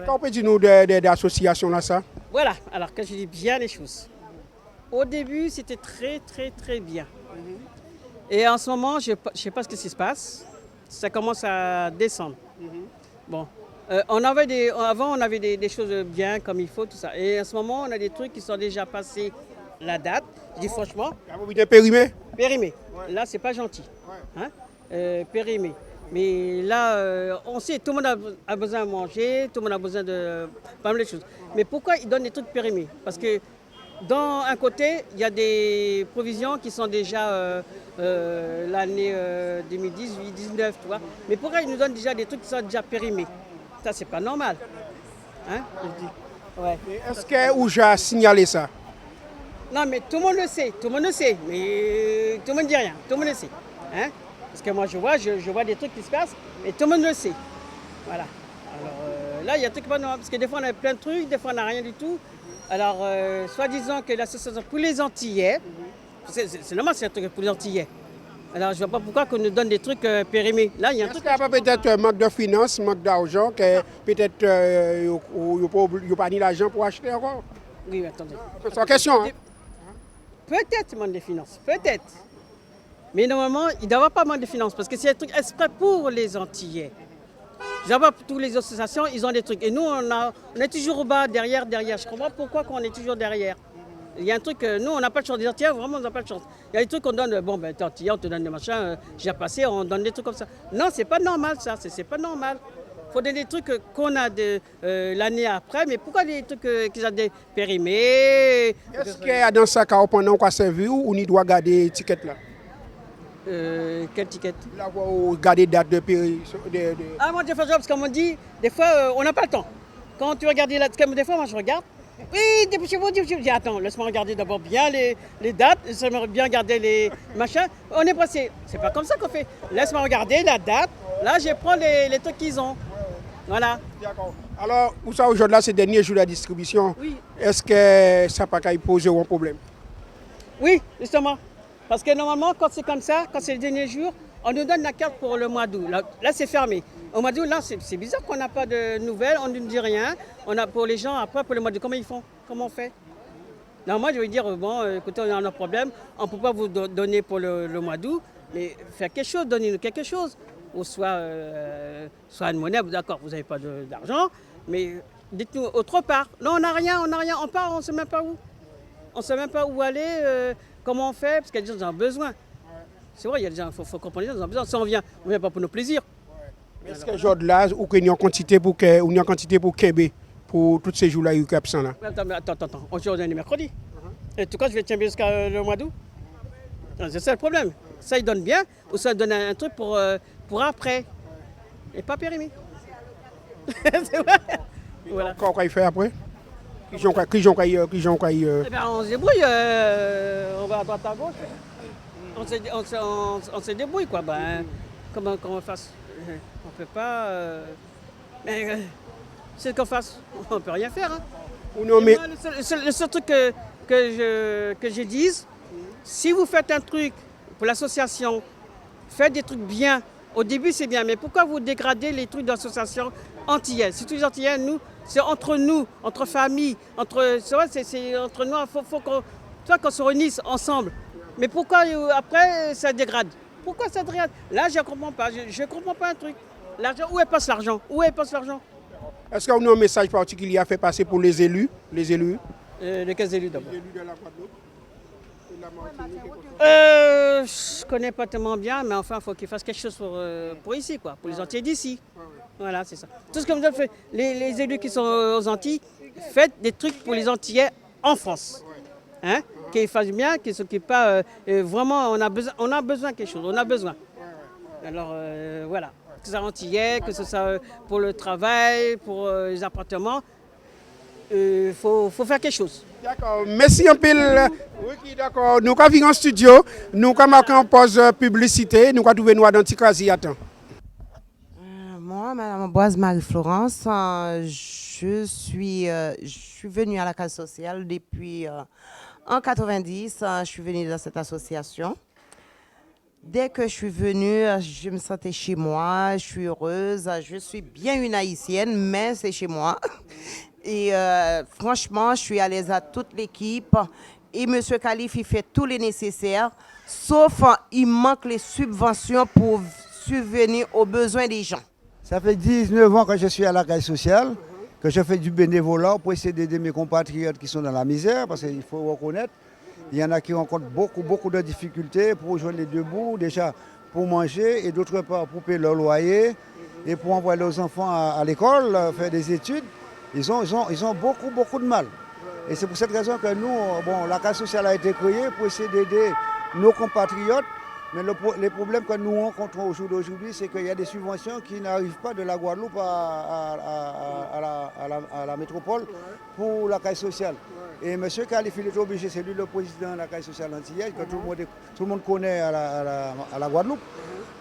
Quand on peut dire nous des associations là, ça? Voilà, alors que je dis bien les choses. Au début, c'était très, très, très bien. Et en ce moment, je ne sais pas ce qui se passe. Ça commence à descendre. Bon, avant, on avait des choses bien comme il faut, tout ça. Et en ce moment, on a des trucs qui sont déjà passés la date. Je dis franchement. Vous voulez périmé? Périmé. Ouais. Là, c'est pas gentil. Hein? Périmé. Mais là, on sait, tout le monde a besoin de manger, tout le monde a besoin de pas mal de choses. Mais pourquoi ils donnent des trucs périmés? Parce que dans un côté, il y a des provisions qui sont déjà l'année 2018-19, tu vois. Mais pourquoi ils nous donnent déjà des trucs qui sont déjà périmés? Ça, c'est pas normal. Hein? Je dis. Ouais. Est-ce que Ouja a signalé ça? Non, mais tout le monde le sait, mais tout le monde ne dit rien, tout le monde le sait. Hein? Parce que moi, je vois des trucs qui se passent, mais tout le monde le sait. Voilà. Alors là, il y a des trucs pas normaux, parce que des fois, on a plein de trucs, des fois, on n'a rien du tout. Alors, soi-disant que l'association pour les Antillais, c'est normal, c'est un truc pour les Antillais. Alors, je ne vois pas pourquoi on nous donne des trucs périmés. Là, il y a un truc. Est-ce qu'il n'y a pas peut-être manque de finances, manque d'argent, que peut-être il n'y a pas ni l'argent pour acheter encore? Oui, mais attendez. C'est une question. Hein? Peut-être manque de finances, peut-être. Mais normalement, il ne doit pas manque de finances parce que c'est un truc exprès pour les Antillais. Toutes les associations, ils ont des trucs. Et nous, on est toujours au bas, derrière. Je comprends pourquoi on est toujours derrière. Il y a un truc, nous, on n'a pas de chance. Les Antillais, vraiment, on n'a pas de chance. Il y a des trucs qu'on donne, bon, ben, t'es Antillais, on te donne des machins, j'ai passé, on donne des trucs comme ça. Non, c'est pas normal, ça, c'est pas normal. Il faut donner des trucs qu'on a l'année après, mais pourquoi des trucs qu'ils ont des périmés? Est-ce qu'il y a dans ça, quand on a servi ou on doit garder l'étiquette là? Quelle étiquette? Là, vous gardez date de périmé. Ah, moi, des fois, parce qu'on m'a dit, des fois, on n'a pas le temps. Quand tu regardes des fois, moi, je regarde. Oui, je dis, attends, laisse-moi regarder d'abord bien les dates, laisse-moi bien regarder les machins. On est passé. C'est pas comme ça qu'on fait. Laisse-moi regarder la date. Là, je prends les trucs qu'ils ont. Voilà. D'accord. Alors, où ça aujourd'hui, c'est le dernier jour de la distribution. Oui. Est-ce que ça n'a pas posé un problème? Oui, justement. Parce que normalement, quand c'est comme ça, quand c'est le dernier jour, on nous donne la carte pour le mois d'août. Là, c'est fermé. Au mois d'août, là, c'est bizarre qu'on n'a pas de nouvelles, on ne nous dit rien. On a pour les gens, après, pour le mois d'août, comment ils font? Comment on fait? Non, moi, je vais dire, bon, écoutez, on a un problème, on ne peut pas vous donner pour le mois d'août, mais faire quelque chose, donnez-nous quelque chose. Ou soit une monnaie, d'accord, vous n'avez pas d'argent, mais dites-nous autre part. Non, on n'a rien, on part, on ne sait même pas où. On ne sait même pas où aller, comment on fait, parce qu'il y a des gens qui ont besoin. C'est vrai, il y a des gens, il faut comprendre, les gens ont besoin. Si on vient pas pour nos plaisirs. Est-ce que aujourd'hui là, ou qu'il y a une quantité pour Kembe, pour tous ces jours-là, il y a absent là? Attends, aujourd'hui on est mercredi. Et en tout cas, je vais tenir jusqu'à le mois d'août. C'est ça le problème. Ça, il donne bien, ou ça donne un truc pour après. Et pas périmé. C'est vrai. Voilà. Qu'est-ce qu'il fait après? Eh bien, on se débrouille, on va à droite à gauche. On se débrouille, quoi. Ben, comment on fasse? On ne peut pas. Mais c'est qu'on fasse. On ne peut rien faire. Hein. Non, mais... Moi, le seul truc que je dise, si vous faites un truc pour l'association, faites des trucs bien. Au début, c'est bien, mais pourquoi vous dégradez les trucs d'association antillaises? Si tous les Antillais, nous, c'est entre nous, entre familles, c'est entre nous, il faut qu'on se réunisse ensemble. Mais pourquoi après ça dégrade? Pourquoi ça dégrade? Là, je ne comprends pas. Je ne comprends pas un truc. L'argent, où est passe l'argent? Est-ce qu'on a un message particulier à faire passer pour les élus? De quels élus d'abord? Les élus de la Guadeloupe et de la Martinique et comme ça. Je connais pas tellement bien, mais enfin, il faut qu'ils fassent quelque chose pour ici, quoi, pour les Antillais d'ici. Voilà, c'est ça. Tout ce que vous avez fait, les élus qui sont aux Antilles, faites des trucs pour les Antillais en France. Hein? Qu'ils fassent bien, qu'ils ne s'occupent pas. Vraiment, on a besoin de quelque chose, on a besoin. Alors voilà, que ce soit Antillais, que ce soit pour le travail, pour les appartements, il faut faire quelque chose. D'accord, merci un peu. Oui, d'accord. Nous avons vu en studio, nous avons marqué en pause publicité, nous avons trouvé nous dans Tikasi. Attends. Moi, Madame Boise Marie-Florence, je suis venue à la case sociale depuis en 90. Je suis venue dans cette association. Dès que je suis venue, je me sentais chez moi, je suis heureuse, je suis bien une haïtienne, mais c'est chez moi. Et franchement, je suis à l'aise à toute l'équipe. Et M. Khalif, il fait tout le nécessaire, sauf il manque les subventions pour subvenir aux besoins des gens. Ça fait 19 ans que je suis à la case sociale, que je fais du bénévolat pour essayer d'aider mes compatriotes qui sont dans la misère, parce qu'il faut reconnaître, il y en a qui rencontrent beaucoup de difficultés pour rejoindre les deux bouts, déjà pour manger et d'autre part pour payer leur loyer et pour envoyer leurs enfants à l'école, faire des études. Ils ont beaucoup de mal. Et c'est pour cette raison que nous, la case sociale a été créée pour essayer d'aider nos compatriotes. Mais les problèmes que nous rencontrons au jour d'aujourd'hui, c'est qu'il y a des subventions qui n'arrivent pas de la Guadeloupe à la métropole pour la caisse sociale. Et M. Khalif, il est obligé, c'est lui le président de la caisse sociale antillaise, que tout le monde connaît à la Guadeloupe.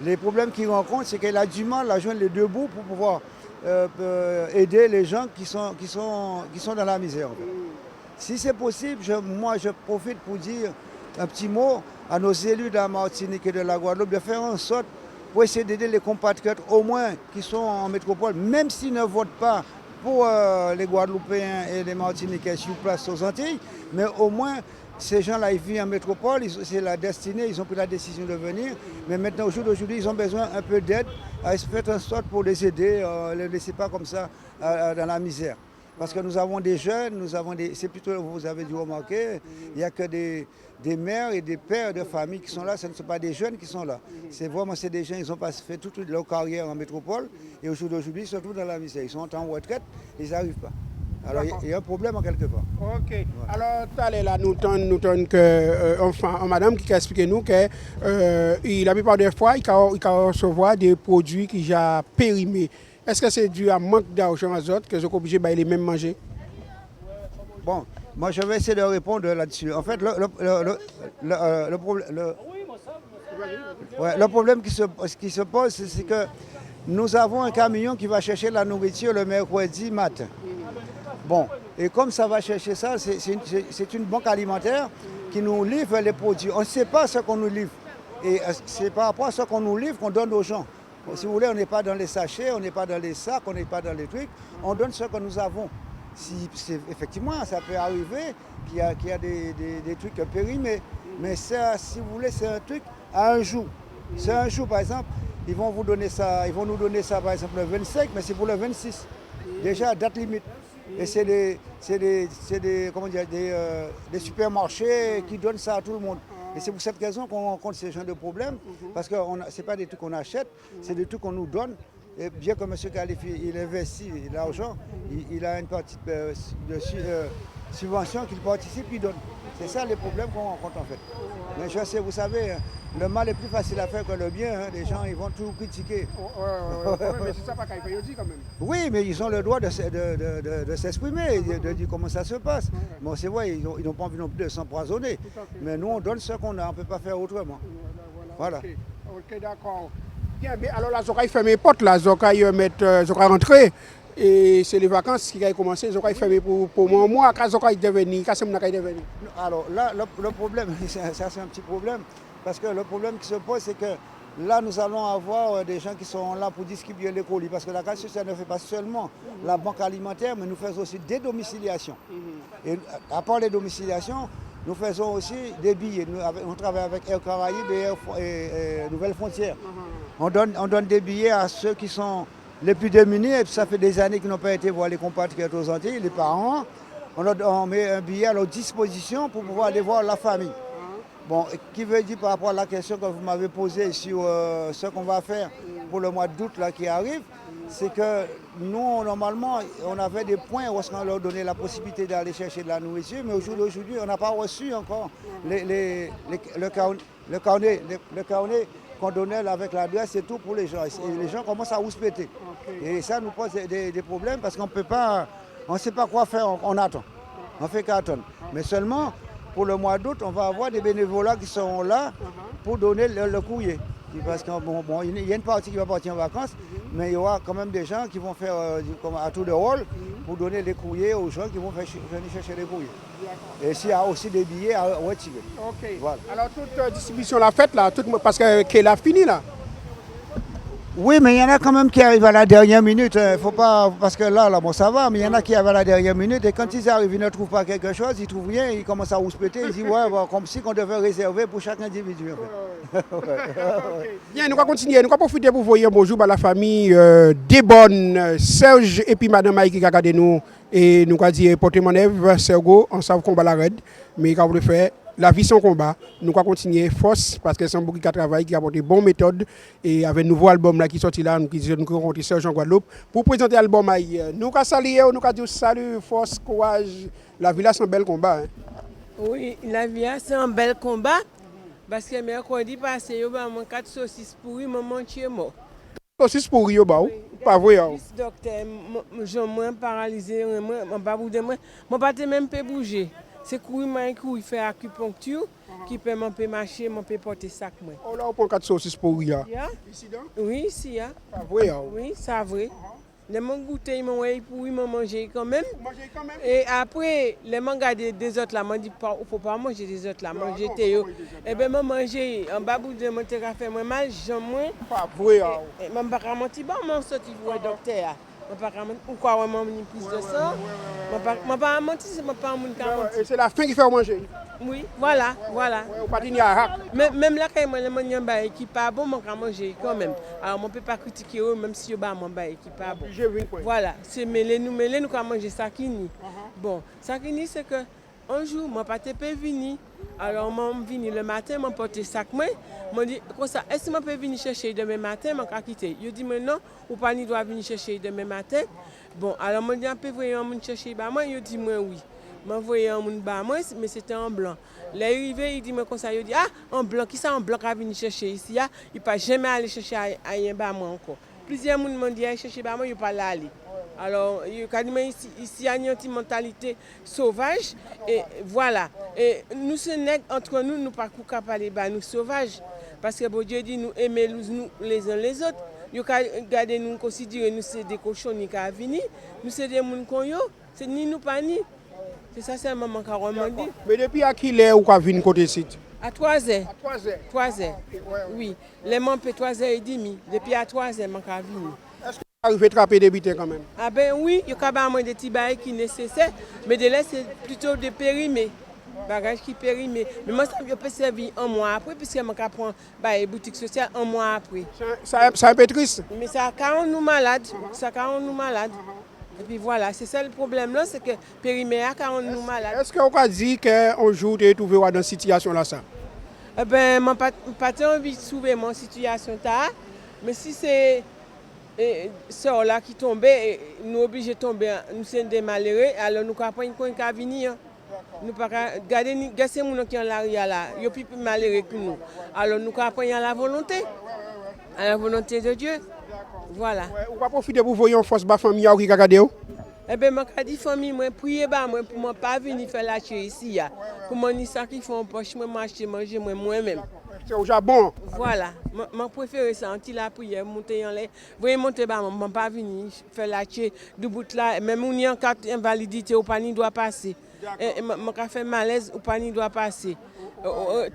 Les problèmes qu'il rencontre, c'est qu'il a du mal à joindre les deux bouts pour pouvoir aider les gens qui sont dans la misère. En fait. Si c'est possible, moi je profite pour dire un petit mot à nos élus de la Martinique et de la Guadeloupe de faire en sorte pour essayer d'aider les compatriotes au moins qui sont en métropole, même s'ils ne votent pas pour les Guadeloupéens et les Martiniquais sur place aux Antilles, mais au moins ces gens-là ils vivent en métropole, c'est la destinée, ils ont pris la décision de venir, mais maintenant au jour d'aujourd'hui ils ont besoin un peu d'aide, à faire en sorte pour les aider, ne les laisser pas comme ça dans la misère. Parce que nous avons des jeunes, c'est plutôt, vous avez dû remarquer, il n'y a que des mères et des pères de famille qui sont là, ce ne sont pas des jeunes qui sont là. C'est des gens, ils ont fait toute leur carrière en métropole et au jour d'aujourd'hui, ils se trouvent dans la misère. Ils sont en retraite, ils n'arrivent pas. Alors il y a un problème en quelque part. Ok. Voilà. Alors, tout à l'heure, là, nous tenons que madame qui a expliqué nous que la plupart des fois, il peut recevoir des produits qui sont périmés. Est-ce que c'est dû à manque d'argent aux autres que je suis obligé de les mêmes manger? Bon, moi je vais essayer de répondre là-dessus. En fait, le problème qui se pose, c'est que nous avons un camion qui va chercher la nourriture le mercredi matin. Bon, et comme ça va chercher ça, c'est une banque alimentaire qui nous livre les produits. On ne sait pas ce qu'on nous livre. Et c'est par rapport à ce qu'on nous livre qu'on donne aux gens. Bon, si vous voulez, on n'est pas dans les sachets, on n'est pas dans les sacs, on n'est pas dans les trucs. On donne ce que nous avons. Effectivement, ça peut arriver qu'il y a des trucs périmés. Mais ça, si vous voulez, c'est un truc à un jour. C'est un jour, par exemple, ils vont nous donner ça par exemple le 25, mais c'est pour le 26. Déjà, date limite. Et c'est des supermarchés qui donnent ça à tout le monde. Et c'est pour cette raison qu'on rencontre ces genres de problèmes, parce que ce n'est pas des trucs qu'on achète, c'est des trucs qu'on nous donne. Et bien que M. Khalif, il investit l'argent, il a une partie de subvention qu'il participe, il donne. C'est ça les problèmes qu'on rencontre en fait. Mais je sais, vous savez, le mal est plus facile à faire que le bien. Hein. Les gens, ils vont tout critiquer. Mais c'est ça pas qu'il dit quand même. Oui, mais ils ont le droit de s'exprimer, de dire comment ça se passe. Bon, c'est vrai, ils n'ont pas envie non plus de s'empoisonner. Mais nous, on donne ce qu'on a, on ne peut pas faire autrement. Voilà. Ok, d'accord. Bien, alors la Zoka, il ferme les portes, la Zoka, il Zoka rentrer. Et c'est les vacances qui ont commencé, Zoka, il ferme pour moi, quand Zoka, il devenu, quand c'est mon il devenu. Alors là, le problème, ça c'est un petit problème, parce que le problème qui se pose, c'est que là, nous allons avoir des gens qui sont là pour distribuer les colis, parce que la case sociale ne fait pas seulement la banque alimentaire, mais nous faisons aussi des domiciliations. Et à part les domiciliations, nous faisons aussi des billets. On travaille avec Air Caraïbes et Nouvelles Frontières. On donne des billets à ceux qui sont les plus démunis, et ça fait des années qu'ils n'ont pas été voir les compatriotes aux Antilles, les parents. on met un billet à leur disposition pour pouvoir aller voir la famille. Bon, qui veut dire par rapport à la question que vous m'avez posée sur ce qu'on va faire pour le mois d'août là qui arrive, c'est que nous, normalement, on avait des points où on leur donnait la possibilité d'aller chercher de la nourriture, mais au jour d'aujourd'hui, on n'a pas reçu encore le carnet qu'on donnait avec l'adresse et tout pour les gens. Et les gens commencent à rouspéter. Et ça nous pose des problèmes parce qu'on peut pas, on ne sait pas quoi faire, on attend. On fait qu'attendre. Mais seulement, pour le mois d'août, on va avoir des bénévolats qui seront là pour donner le courrier. Parce qu'il y a une partie qui va partir en vacances, mais il y aura quand même des gens qui vont faire à tour de rôle pour donner des courriers aux gens qui vont venir chercher les courriers. Et s'il y a aussi des billets à retirer. Ok. Voilà. Alors toute distribution la faite là, parce qu'elle a fini là. Oui, mais il y en a quand même qui arrivent à la dernière minute. Faut pas, parce que là, bon, ça va, mais il y en a qui arrivent à la dernière minute et quand ils arrivent, ils ne trouvent pas quelque chose, ils ne trouvent rien, ils commencent à rouspéter, ils disent ouais, bon, comme si on devait réserver pour chaque individu. En fait. Bien, nous allons continuer, nous allons profiter pour vous dire bonjour à la famille Desbonnes, Serge et puis Madame Maïki qui a regardé nous et nous allons dire portez mon œuvre, Sergo, on savent combat la raide, mais quand vous le faites, la vie sans combat, nous allons continuer force parce que c'est un beaucoup qui travaille, qui a apporté bonne méthode et avec un nouveau album là qui sorti là, nous allons rencontrer Serge en Guadeloupe pour présenter l'album. Nous allons saluer, nous allons dire salut, force, courage. La vie là c'est un bel combat. Hein. Oui, la vie là c'est un bel combat parce que mercredi passé, il y a 4 saucisses pourries, maman qui est mort. Saucisses pourries, pas vrai. Docteur, je suis paralysé, je ne peux pas même bouger. C'est courir faire acupuncture qui peut m'empêcher marcher, m'empêcher porter sac. Oh là, on prend 4 saucisses pour hier. Ici donc? Oui, ici. C'est vrai. Oui, c'est vrai. Les gens goûté, ils m'ont pour ils m'ont mangé quand même. Et après, les gens regardent des autres là, m'ont dit il ne faut pas manger des autres là, manger Théo. Et bien, je manger en bas de mon terrain fait mal, j'en moins. Pas vrai. Je ne peux pas mentir, je sorti pour le docteur. Pourquoi on plus de ça? Je ne peux pas mentir, je ne peux pas mentir. C'est la faim qui fait manger. Oui, voilà. Même là, quand je mange un bail qui n'est pas bon, je peux manger quand même. Alors, on ne peut pas critiquer eux, même si je mange un bail qui n'est pas bon. Voilà, c'est mêler, nous pouvons manger sakini. Bon, sakini, c'est que un jour, mon pâté peut venir. Alors, je suis venu le matin, je porte sac. Je dis, est-ce que je peux venir chercher demain matin? Je vais quitter. Je dis, mais non, ou pas ni doit venir chercher demain matin. Bon, alors, je dis, on peut venir chercher. Je dis, moi, oui. Je voyais un monde bas moi, mais c'était en blanc. L'arrivée, il dit moi comme ça, il dit ah en blanc, qui ça en blanc a venir chercher ici il ne pas jamais aller chercher un bas moi encore. Plusieurs monde m'ont dit aller chercher bas moi, il pas là aller. Alors il ici il y a une mentalité sauvage et voilà. Et nous ce nèg entre nous pas capable bas nous sauvages parce que bon Dieu dit nous aimer nous les uns les autres. Yo garder nous considérer nous c'est des cochons ni ka venir, nous c'est des monde qu'on yo, c'est ni nous pas ni. C'est ça, c'est un moment qui a dit. Mais depuis à qui l'heure ou quoi vient côté site? À 3 heures. À 3 heures? 3 heures. Oui. Les membres fait 3h30. Depuis à 3 heures, je suis venu. Est-ce que vous arrivez à attraper des bitins quand même? Ah ben oui, il y a des petits bagages qui sont nécessaires. Mais de là, c'est plutôt de périmés. Bagages qui périmés. Mais moi, je peux servir un mois après, puisque je prends une boutique sociale un mois après. Ça un peu triste? Mais ça rend nous malades. Et puis voilà, c'est ça le problème là, c'est que périmètre a rendu nous malades. Est-ce qu'on peut dire qu'un jour tu es trouvé dans cette situation là ça? Eh ben, je n'ai pas envie de trouver mon situation là, mais si c'est ça là qui tombe, nous obligés de tomber, nous sommes des malheureux, alors nous ne pouvons pas venir. Nous ne pouvons pas garder les gens qui sont en l'arrière là, ils sont plus malheureux que nous. Alors nous ne pouvons pas à la volonté de Dieu. Voilà. Ou pas profiter pour voir une force de famille qui a regardé? Eh bien, je dis famille, je prie pour ne pas venir faire la chez ici. Pour moi, ça qui font poche, moi acheter manger moi-même. C'est au Japon. Voilà. Je préfère ça, anti la prière, monter en l'air. Vous voyez, monter, je ne pas venir faire la chez du bout là. Même si on a carte invalidité, ou pas ni doit passer. Je fais malaise, ou pas ni doit passer.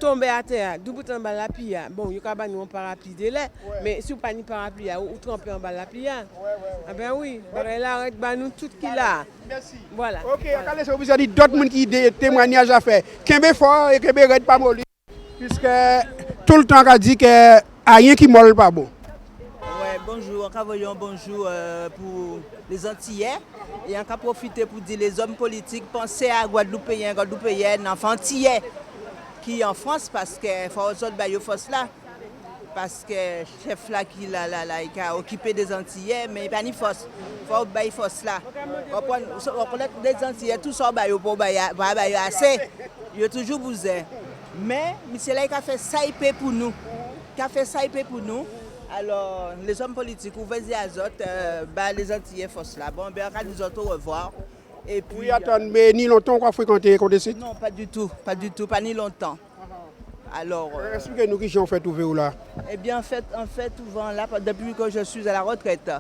Tomber à terre, du bout en bas la pille. Bon, il y a un parapluie de l'air, mais si vous n'avez pas de parapluie, ou tremper en bas la pille. Ah ben oui, là, arrête nous tout qui là. Merci. Voilà. Ok, on vous a dit d'autres gens qui ont des témoignages à faire. Kembe fort et Kembe red pas molli. Puisque tout le temps on dit que rien qui molle pas bon. Ouais, bon bonjour, on va un bonjour pour les Antillais et on va profiter pour dire les hommes politiques, pensez à Guadeloupéens, enfants antillais qui en France parce que faut autres bailler force là. Parce que le chef là qui a occupé des Antillais, mais il n'y a pas ni force. Il faut bailler force là. On connaît des Antillais, tout ça pour bailler assez. Il y a toujours besoin. Mais monsieur là, il a fait ça pour nous. Alors, les hommes politiques, ouvrez les azotes, les Antillais force là. Bon, ben, on va nous autres au revoir. Et puis, oui, attends, mais ni longtemps qu'on a fréquenté Condé-Site? Non, pas du tout, pas ni longtemps. Alors, expliquez-nous qui ont fait ouvrir là. Eh bien, en fait, souvent là, depuis que je suis à la retraite.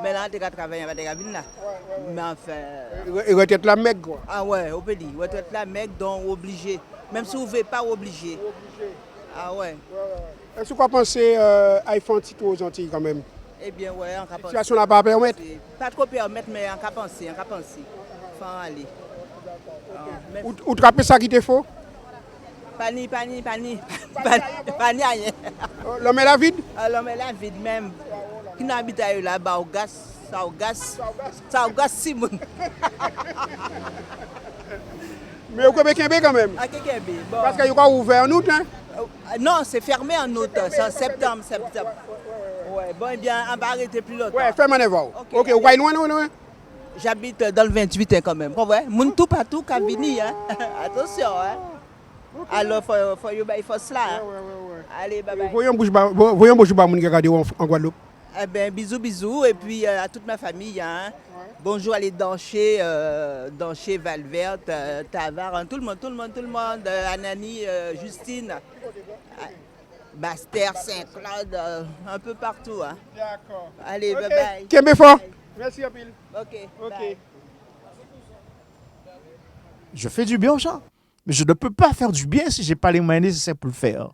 Mais là, je travaille à la ville là. Mais enfin. Et retraite la Mecque quoi. Ah ouais, on peut dire. Retraite la Mecque, donc obligé. Même si vous ne pouvez pas obligé. Ah ouais. Est-ce que vous pensez à faire un petit tour aux Antilles quand même? Eh bien, ouais, on peut penser. La situation n'a pas permettre? Pas trop permettre, mais on peut penser. Faut aller. Ou trapper ça qui te faut? Pas ni rien. L'homme est la vide? L'homme est la vide même. Qui n'habite là-bas, au gaz, ça au gaz Simon. Mais au Québec quand même? À Québec, bon. Parce qu'il y a ouvert en août, hein? Non, c'est fermé en août, c'est en septembre. Ouais, bon, eh bien, on va arrêter plus longtemps. Ouais, fais manœuvre. Ok, vous voyez loin? J'habite dans le 28 hein, quand même. Ouais, mon tout partout qui venu, hein. Attention, hein. Alors, il faut cela. Hein. Ouais. Allez, bye bye. Voyons bonjour à mon qui regarde en Guadeloupe. Eh bien, bisous. Et puis à toute ma famille. Hein. Ouais. Bonjour à les Dancher, Valverte, Tavar, tout le monde. Anani, Justine, Baster, Saint-Claude, un peu partout. Hein. D'accord. Allez, bye bye. Quel fort. Merci, Apil. Ok. Bye. Je fais du bien aux gens. Mais je ne peux pas faire du bien si je n'ai pas les moyens nécessaires pour le faire.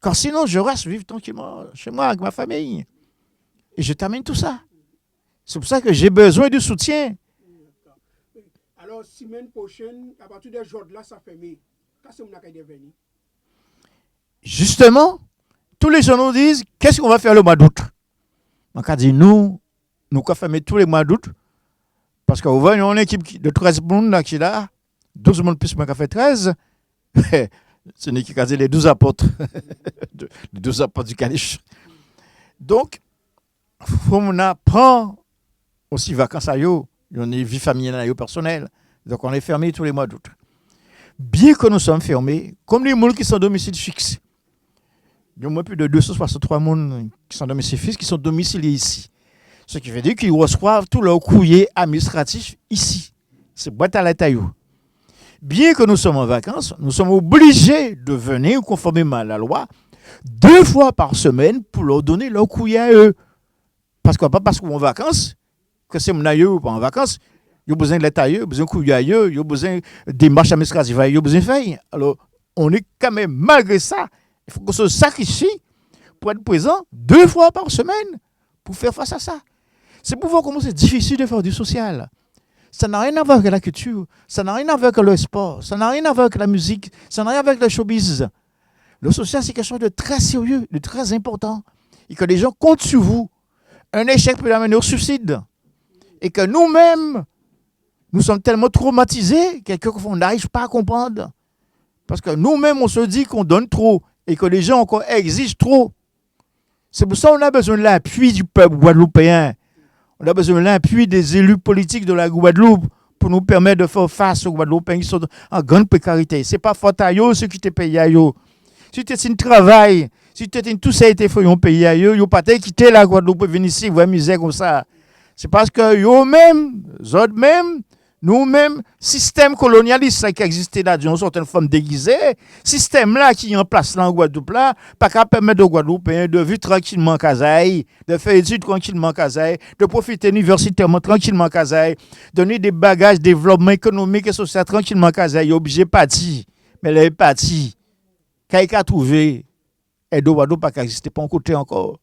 Car sinon, je reste vivre tranquillement chez moi avec ma famille. Et je termine tout ça. C'est pour ça que j'ai besoin du soutien. Alors, semaine prochaine, à partir de jour là, ça ferme. Qu'est-ce que vous avez devenu? Justement, tous les gens nous disent, qu'est-ce qu'on va faire le mois d'août? On a dit, nous allons fermer tous les mois d'août. Parce qu'on voit une équipe de 13 personnes qui est là. 12 monde plus moi qui a fait 13. Ce n'est qu'à dire les 12 apôtres. Les 12 apôtres du Caniche. Donc, il faut qu'on apprend aussi vacances à eux. On est vie familiale personnelle. Donc, on est fermé tous les mois d'août. Bien que nous sommes fermés, comme les gens qui sont domicile fixe, il y a moins plus de 263 personnes qui sont domicile fixe, qui sont domiciliés ici. Ce qui veut dire qu'ils reçoivent tout leur courrier administratif ici. C'est boîte à la taille. Bien que nous sommes en vacances, nous sommes obligés de venir conformément à la loi 2 fois par semaine pour leur donner leur courrier à eux. Parce que pas parce qu'on est en vacances, que c'est mon aïeux ou pas en vacances, il y a besoin de l'état, il y a besoin de courrier à eux, il y a besoin de démarches administratives, il y a besoin de faire. Alors, on est quand même, malgré ça, il faut qu'on se sacrifie pour être présent 2 fois par semaine pour faire face à ça. C'est pour voir comment c'est difficile de faire du social. Ça n'a rien à voir avec la culture, ça n'a rien à voir avec le sport, ça n'a rien à voir avec la musique, ça n'a rien à voir avec le showbiz. Le social, c'est quelque chose de très sérieux, de très important. Et que les gens comptent sur vous. Un échec peut l'amener au suicide. Et que nous-mêmes, nous sommes tellement traumatisés qu'on n'arrive pas à comprendre. Parce que nous-mêmes, on se dit qu'on donne trop et que les gens encore exigent trop. C'est pour ça qu'on a besoin de l'appui du peuple guadeloupéen. On a besoin de l'appui des élus politiques de la Guadeloupe pour nous permettre de faire face aux Guadeloupéens qui sont en grande précarité. Ce n'est pas faute à eux, ceux qui te payent à eux. Si tu es un travail, si tu es tout ça a été fait un pays à eux, ils n'ont pas quitté la Guadeloupe pour venir ici, voir misère comme ça. C'est parce que eux-mêmes, eux-mêmes, nous-mêmes, système colonialiste qui existait là d'une certaine forme déguisée, système là qui est en place là en Guadeloupe là, pas qu'à permettre aux Guadeloupéens de vivre tranquillement en Kazaï, de faire études tranquillement en Kazaï, de profiter universitairement tranquillement en Kazaï, donner des bagages développement économique et social tranquillement en Kazaï, obligé de partir. Mais elle est partie. Quand il a trouvé, et de Guadeloupe pas existé pas en côté encore.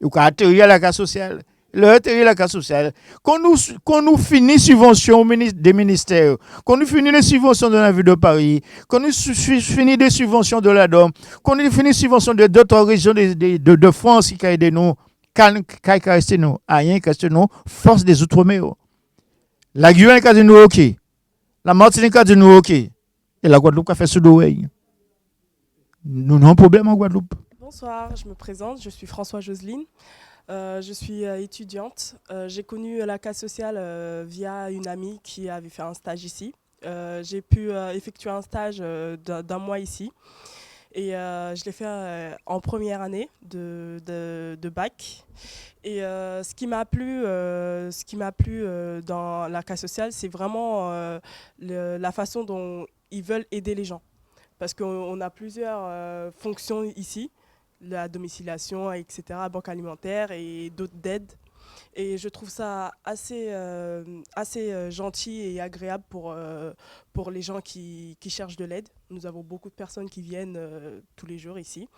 Il a atterri à la case sociale. Le atterri la case sociale. Quand nous finit subvention des ministères, quand nous finit les subventions de la ville de Paris, quand nous finit des subventions de la DOM, quand nous finit les subventions de d'autres régions de France qui ont aidé nous, Kaika reste nous, rien reste nous, force des Outre-mer. La Guyane a dit nous OK. La Martinique a dit nous OK. Et la Guadeloupe a fait sous l'oreille. Nous n'avons pas de problème en Guadeloupe. Bonsoir, je me présente, je suis François Jocelyne. Je suis étudiante. J'ai connu la case sociale via une amie qui avait fait un stage ici. J'ai pu effectuer un stage d'un mois ici. Et je l'ai fait en première année de bac. Et ce qui m'a plu dans la case sociale, c'est vraiment la façon dont ils veulent aider les gens. Parce qu'on a plusieurs fonctions ici, la domiciliation, etc., banque alimentaire et d'autres d'aides. Et je trouve ça assez gentil et agréable pour les gens qui cherchent de l'aide. Nous avons beaucoup de personnes qui viennent tous les jours ici.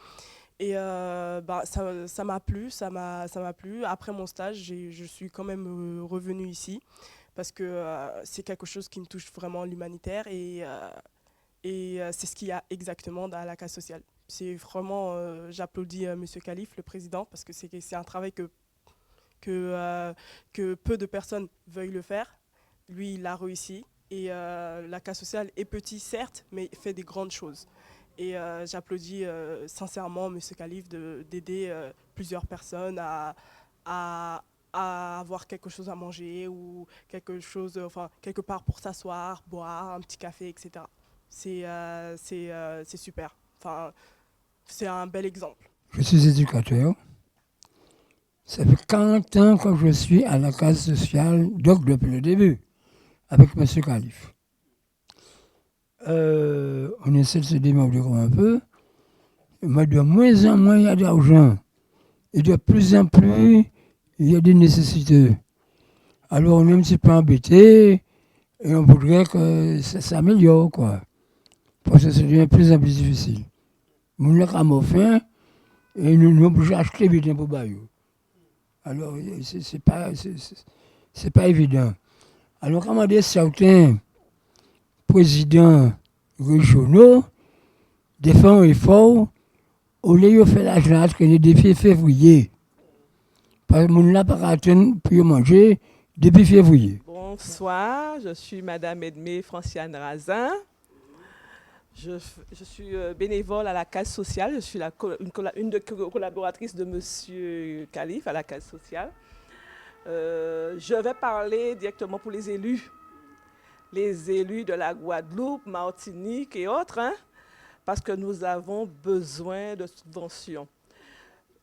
Et ça m'a plu, ça m'a plu. Après mon stage, je suis quand même revenue ici parce que c'est quelque chose qui me touche vraiment l'humanitaire et c'est ce qu'il y a exactement dans la case sociale. C'est vraiment, j'applaudis M. Khalif, le président, parce que c'est un travail que peu de personnes veuillent le faire. Lui, il a réussi. Et la case sociale est petite, certes, mais il fait des grandes choses. Et j'applaudis sincèrement M. Khalif d'aider plusieurs personnes à avoir quelque chose à manger ou quelque part pour s'asseoir, boire, un petit café, etc. C'est super. Enfin, c'est un bel exemple. Je suis éducateur. Ça fait 40 ans que je suis à la case sociale, donc depuis le début, avec M. Khalif. On essaie de se démontrer un peu, mais de moins en moins il y a d'argent. Et de plus en plus, il y a des nécessités. Alors on est un petit peu embêté et on voudrait que ça s'améliore, quoi. Parce que ça devient de plus en plus difficile. Nous avons faim et nous sommes obligés d'acheter des biens pour Bayou. Alors, c'est pas évident. Alors, comment dire, certains présidents régionaux défendent un effort au lieu de faire l'argent depuis février. Parce que nous n'avons pas attendre pour manger depuis février. Bonsoir, je suis Madame Edmé Franciane Razin. Je suis bénévole à la case sociale. Je suis une des collaboratrices de M. Khalif à la case sociale. Je vais parler directement pour les élus de la Guadeloupe, Martinique et autres, hein, parce que nous avons besoin de subventions.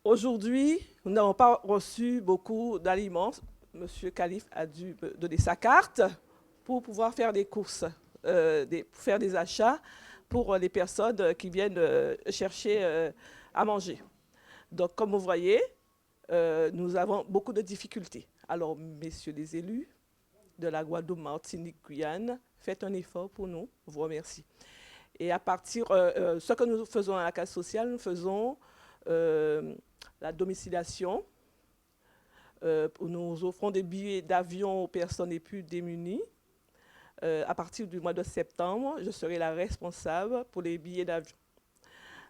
Aujourd'hui, nous n'avons pas reçu beaucoup d'aliments. M. Khalif a dû donner sa carte pour pouvoir faire des courses, faire des achats pour les personnes qui viennent chercher à manger. Donc, comme vous voyez, nous avons beaucoup de difficultés. Alors, messieurs les élus de la Guadeloupe, Martinique, Guyane, faites un effort pour nous. Je vous remercie. Et à partir, ce que nous faisons à la case sociale, nous faisons la domiciliation. Nous offrons des billets d'avion aux personnes les plus démunies. À partir du mois de septembre, je serai la responsable pour les billets d'avion.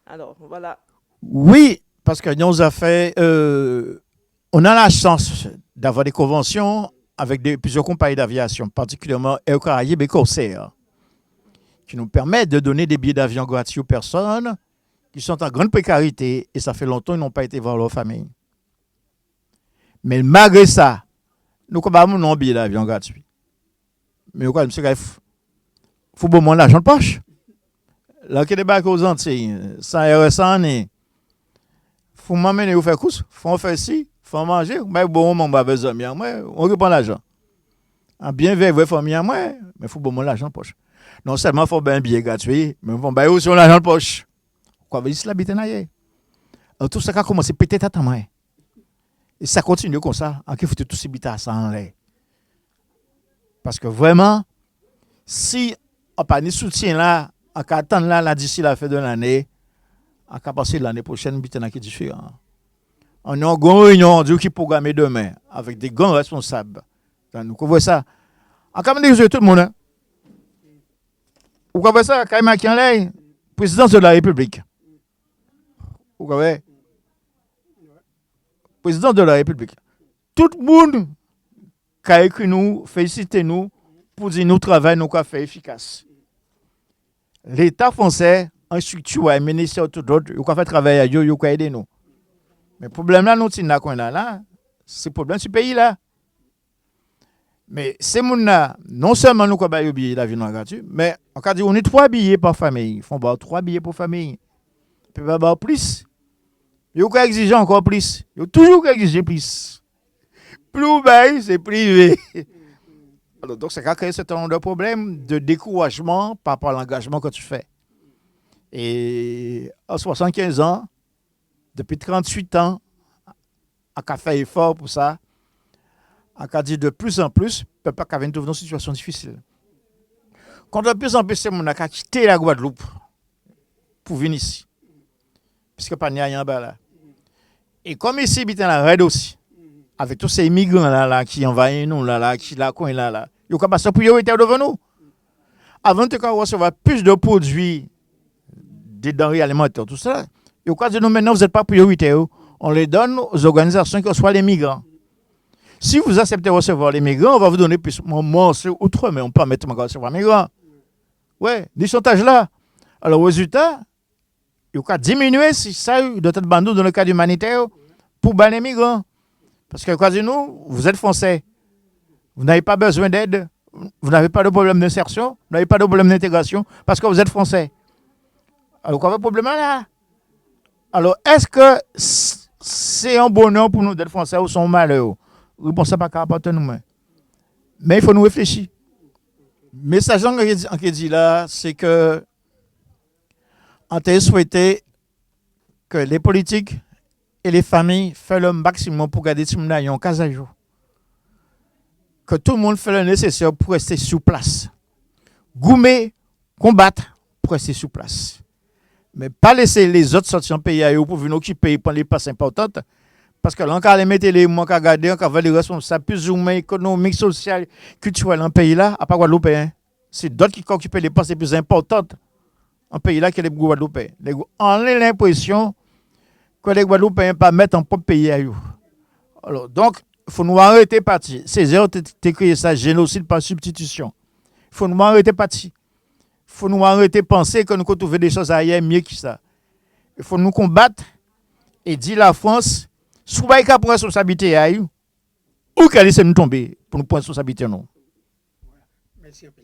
Alors, voilà. Oui, parce que nous a fait, on a la chance d'avoir des conventions avec plusieurs compagnies d'aviation, particulièrement Air Caraïbes et Corsair, qui nous permettent de donner des billets d'avion gratuits aux personnes qui sont en grande précarité et ça fait longtemps qu'ils n'ont pas été voir leur famille. Mais malgré ça, nous avons un billet d'avion gratuit. Mais quoi, M. Khalif, il faut bon l'argent de poche. Là, qui débarque aux Antilles, sans RSA, il faut m'amener au faire course, il faut faire ci, il faut manger. Mais bon, on a besoin de moi, on reprend l'argent. En bien vivre, famille à moi, mais il faut bon l'argent de poche. Non seulement il faut un billet gratuit, mais il faut aussi l'argent de poche. Quoi, veut dire la bite naïe? Tout ça a commencé peut-être à ta main. Et ça continue comme ça, en qu'il faut tout ces bites à ça en l'air. Parce que vraiment, si on n'a pas de soutien là, on va attendre là d'ici la fin de l'année, on va passer l'année prochaine, c'est qui est différent. On a une grande réunion qui est programmée demain avec des grands responsables. Nous voyons ça. On va dire tout le monde. Vous voyez ça, Kaima Kianley, président de la République. Vous voyez président de la République, tout le monde qui a écrit nous, félicité nous, pour dire nous travaillons, nous avons fait efficace. L'État français, en structure, un ministère, tout d'autres, ils ont fait travailler, ils ont aidé nous. Mais le problème là, nous, c'est le problème du pays là. Mais ces gens-là, non seulement nous avons des billets d'avion gratuit, mais on a 3 billets par famille. Ils font 3 billets par famille. Ils peuvent avoir plus. Ils ont exigé encore plus. Ils ont toujours exigé plus. Plus bas, c'est privé. Alors, donc, ça a créé un certain nombre de problèmes de découragement par rapport à l'engagement que tu fais. Et à 75 ans, depuis 38 ans, on a fait effort pour ça. On a dit de plus en plus, le peuple vient dans une situation difficile. Quand de plus en plus, c'est mon a quitté la Guadeloupe pour venir ici. Puisque pas n'y a rien là. Et comme ici, il y a la raide aussi. Avec tous ces immigrants là, qui envahissent nous, là, qui là, là. Ils ont passé la priorité devant nous. Avant de recevoir plus de produits, des denrées alimentaires, tout ça, ils ont dit nous maintenant, vous n'êtes pas prioritaire. On les donne aux organisations qui reçoivent les migrants. Si vous acceptez de recevoir les migrants, on va vous donner plus. Moi, c'est autre, mais on peut mettre de recevoir les migrants. Ouais, des sondages là. Alors, au résultat, il y a diminuer si ça de tête bandou dans le cas humanitaire pour ban les migrants. Parce que, nous, vous êtes français. Vous n'avez pas besoin d'aide. Vous n'avez pas de problème d'insertion. Vous n'avez pas de problème d'intégration parce que vous êtes français. Alors, quoi, le problème là? Alors, est-ce que c'est un bonheur pour nous d'être français ou son malheur? Réponse pas qu'à apporter nous. Mais il faut nous réfléchir. Le message que dit là, c'est que on a souhaité que les politiques et les familles fassent le maximum pour garder ces gens en cas à jour. Que tout le monde fait le nécessaire pour rester sur place. Goumer, combattre pour rester sur place. Mais pas laisser les autres sortir en pays pour venir occuper et prendre les places importantes. Parce que l'on les mettre les manques à garder, on va les responsables plus ou moins économiques, sociales, culturelles en pays là, à part Guadeloupéens. C'est d'autres qui occupent les postes les plus importantes en pays là que les Guadeloupéens. On a l'impression que les Guadeloupéens ne pas mettre en propre pays à eux. Alors, donc, il faut nous arrêter parti. Césaire a créé ça, génocide par substitution. Il faut nous arrêter parti. Il faut nous arrêter penser que nous pouvons trouver des choses ailleurs mieux que ça. Il faut nous combattre et dire la France, soit qu'à prendre responsabilité à eux, ou qu'elle laisse nous tomber pour nous prendre responsabilité non. Merci un peu.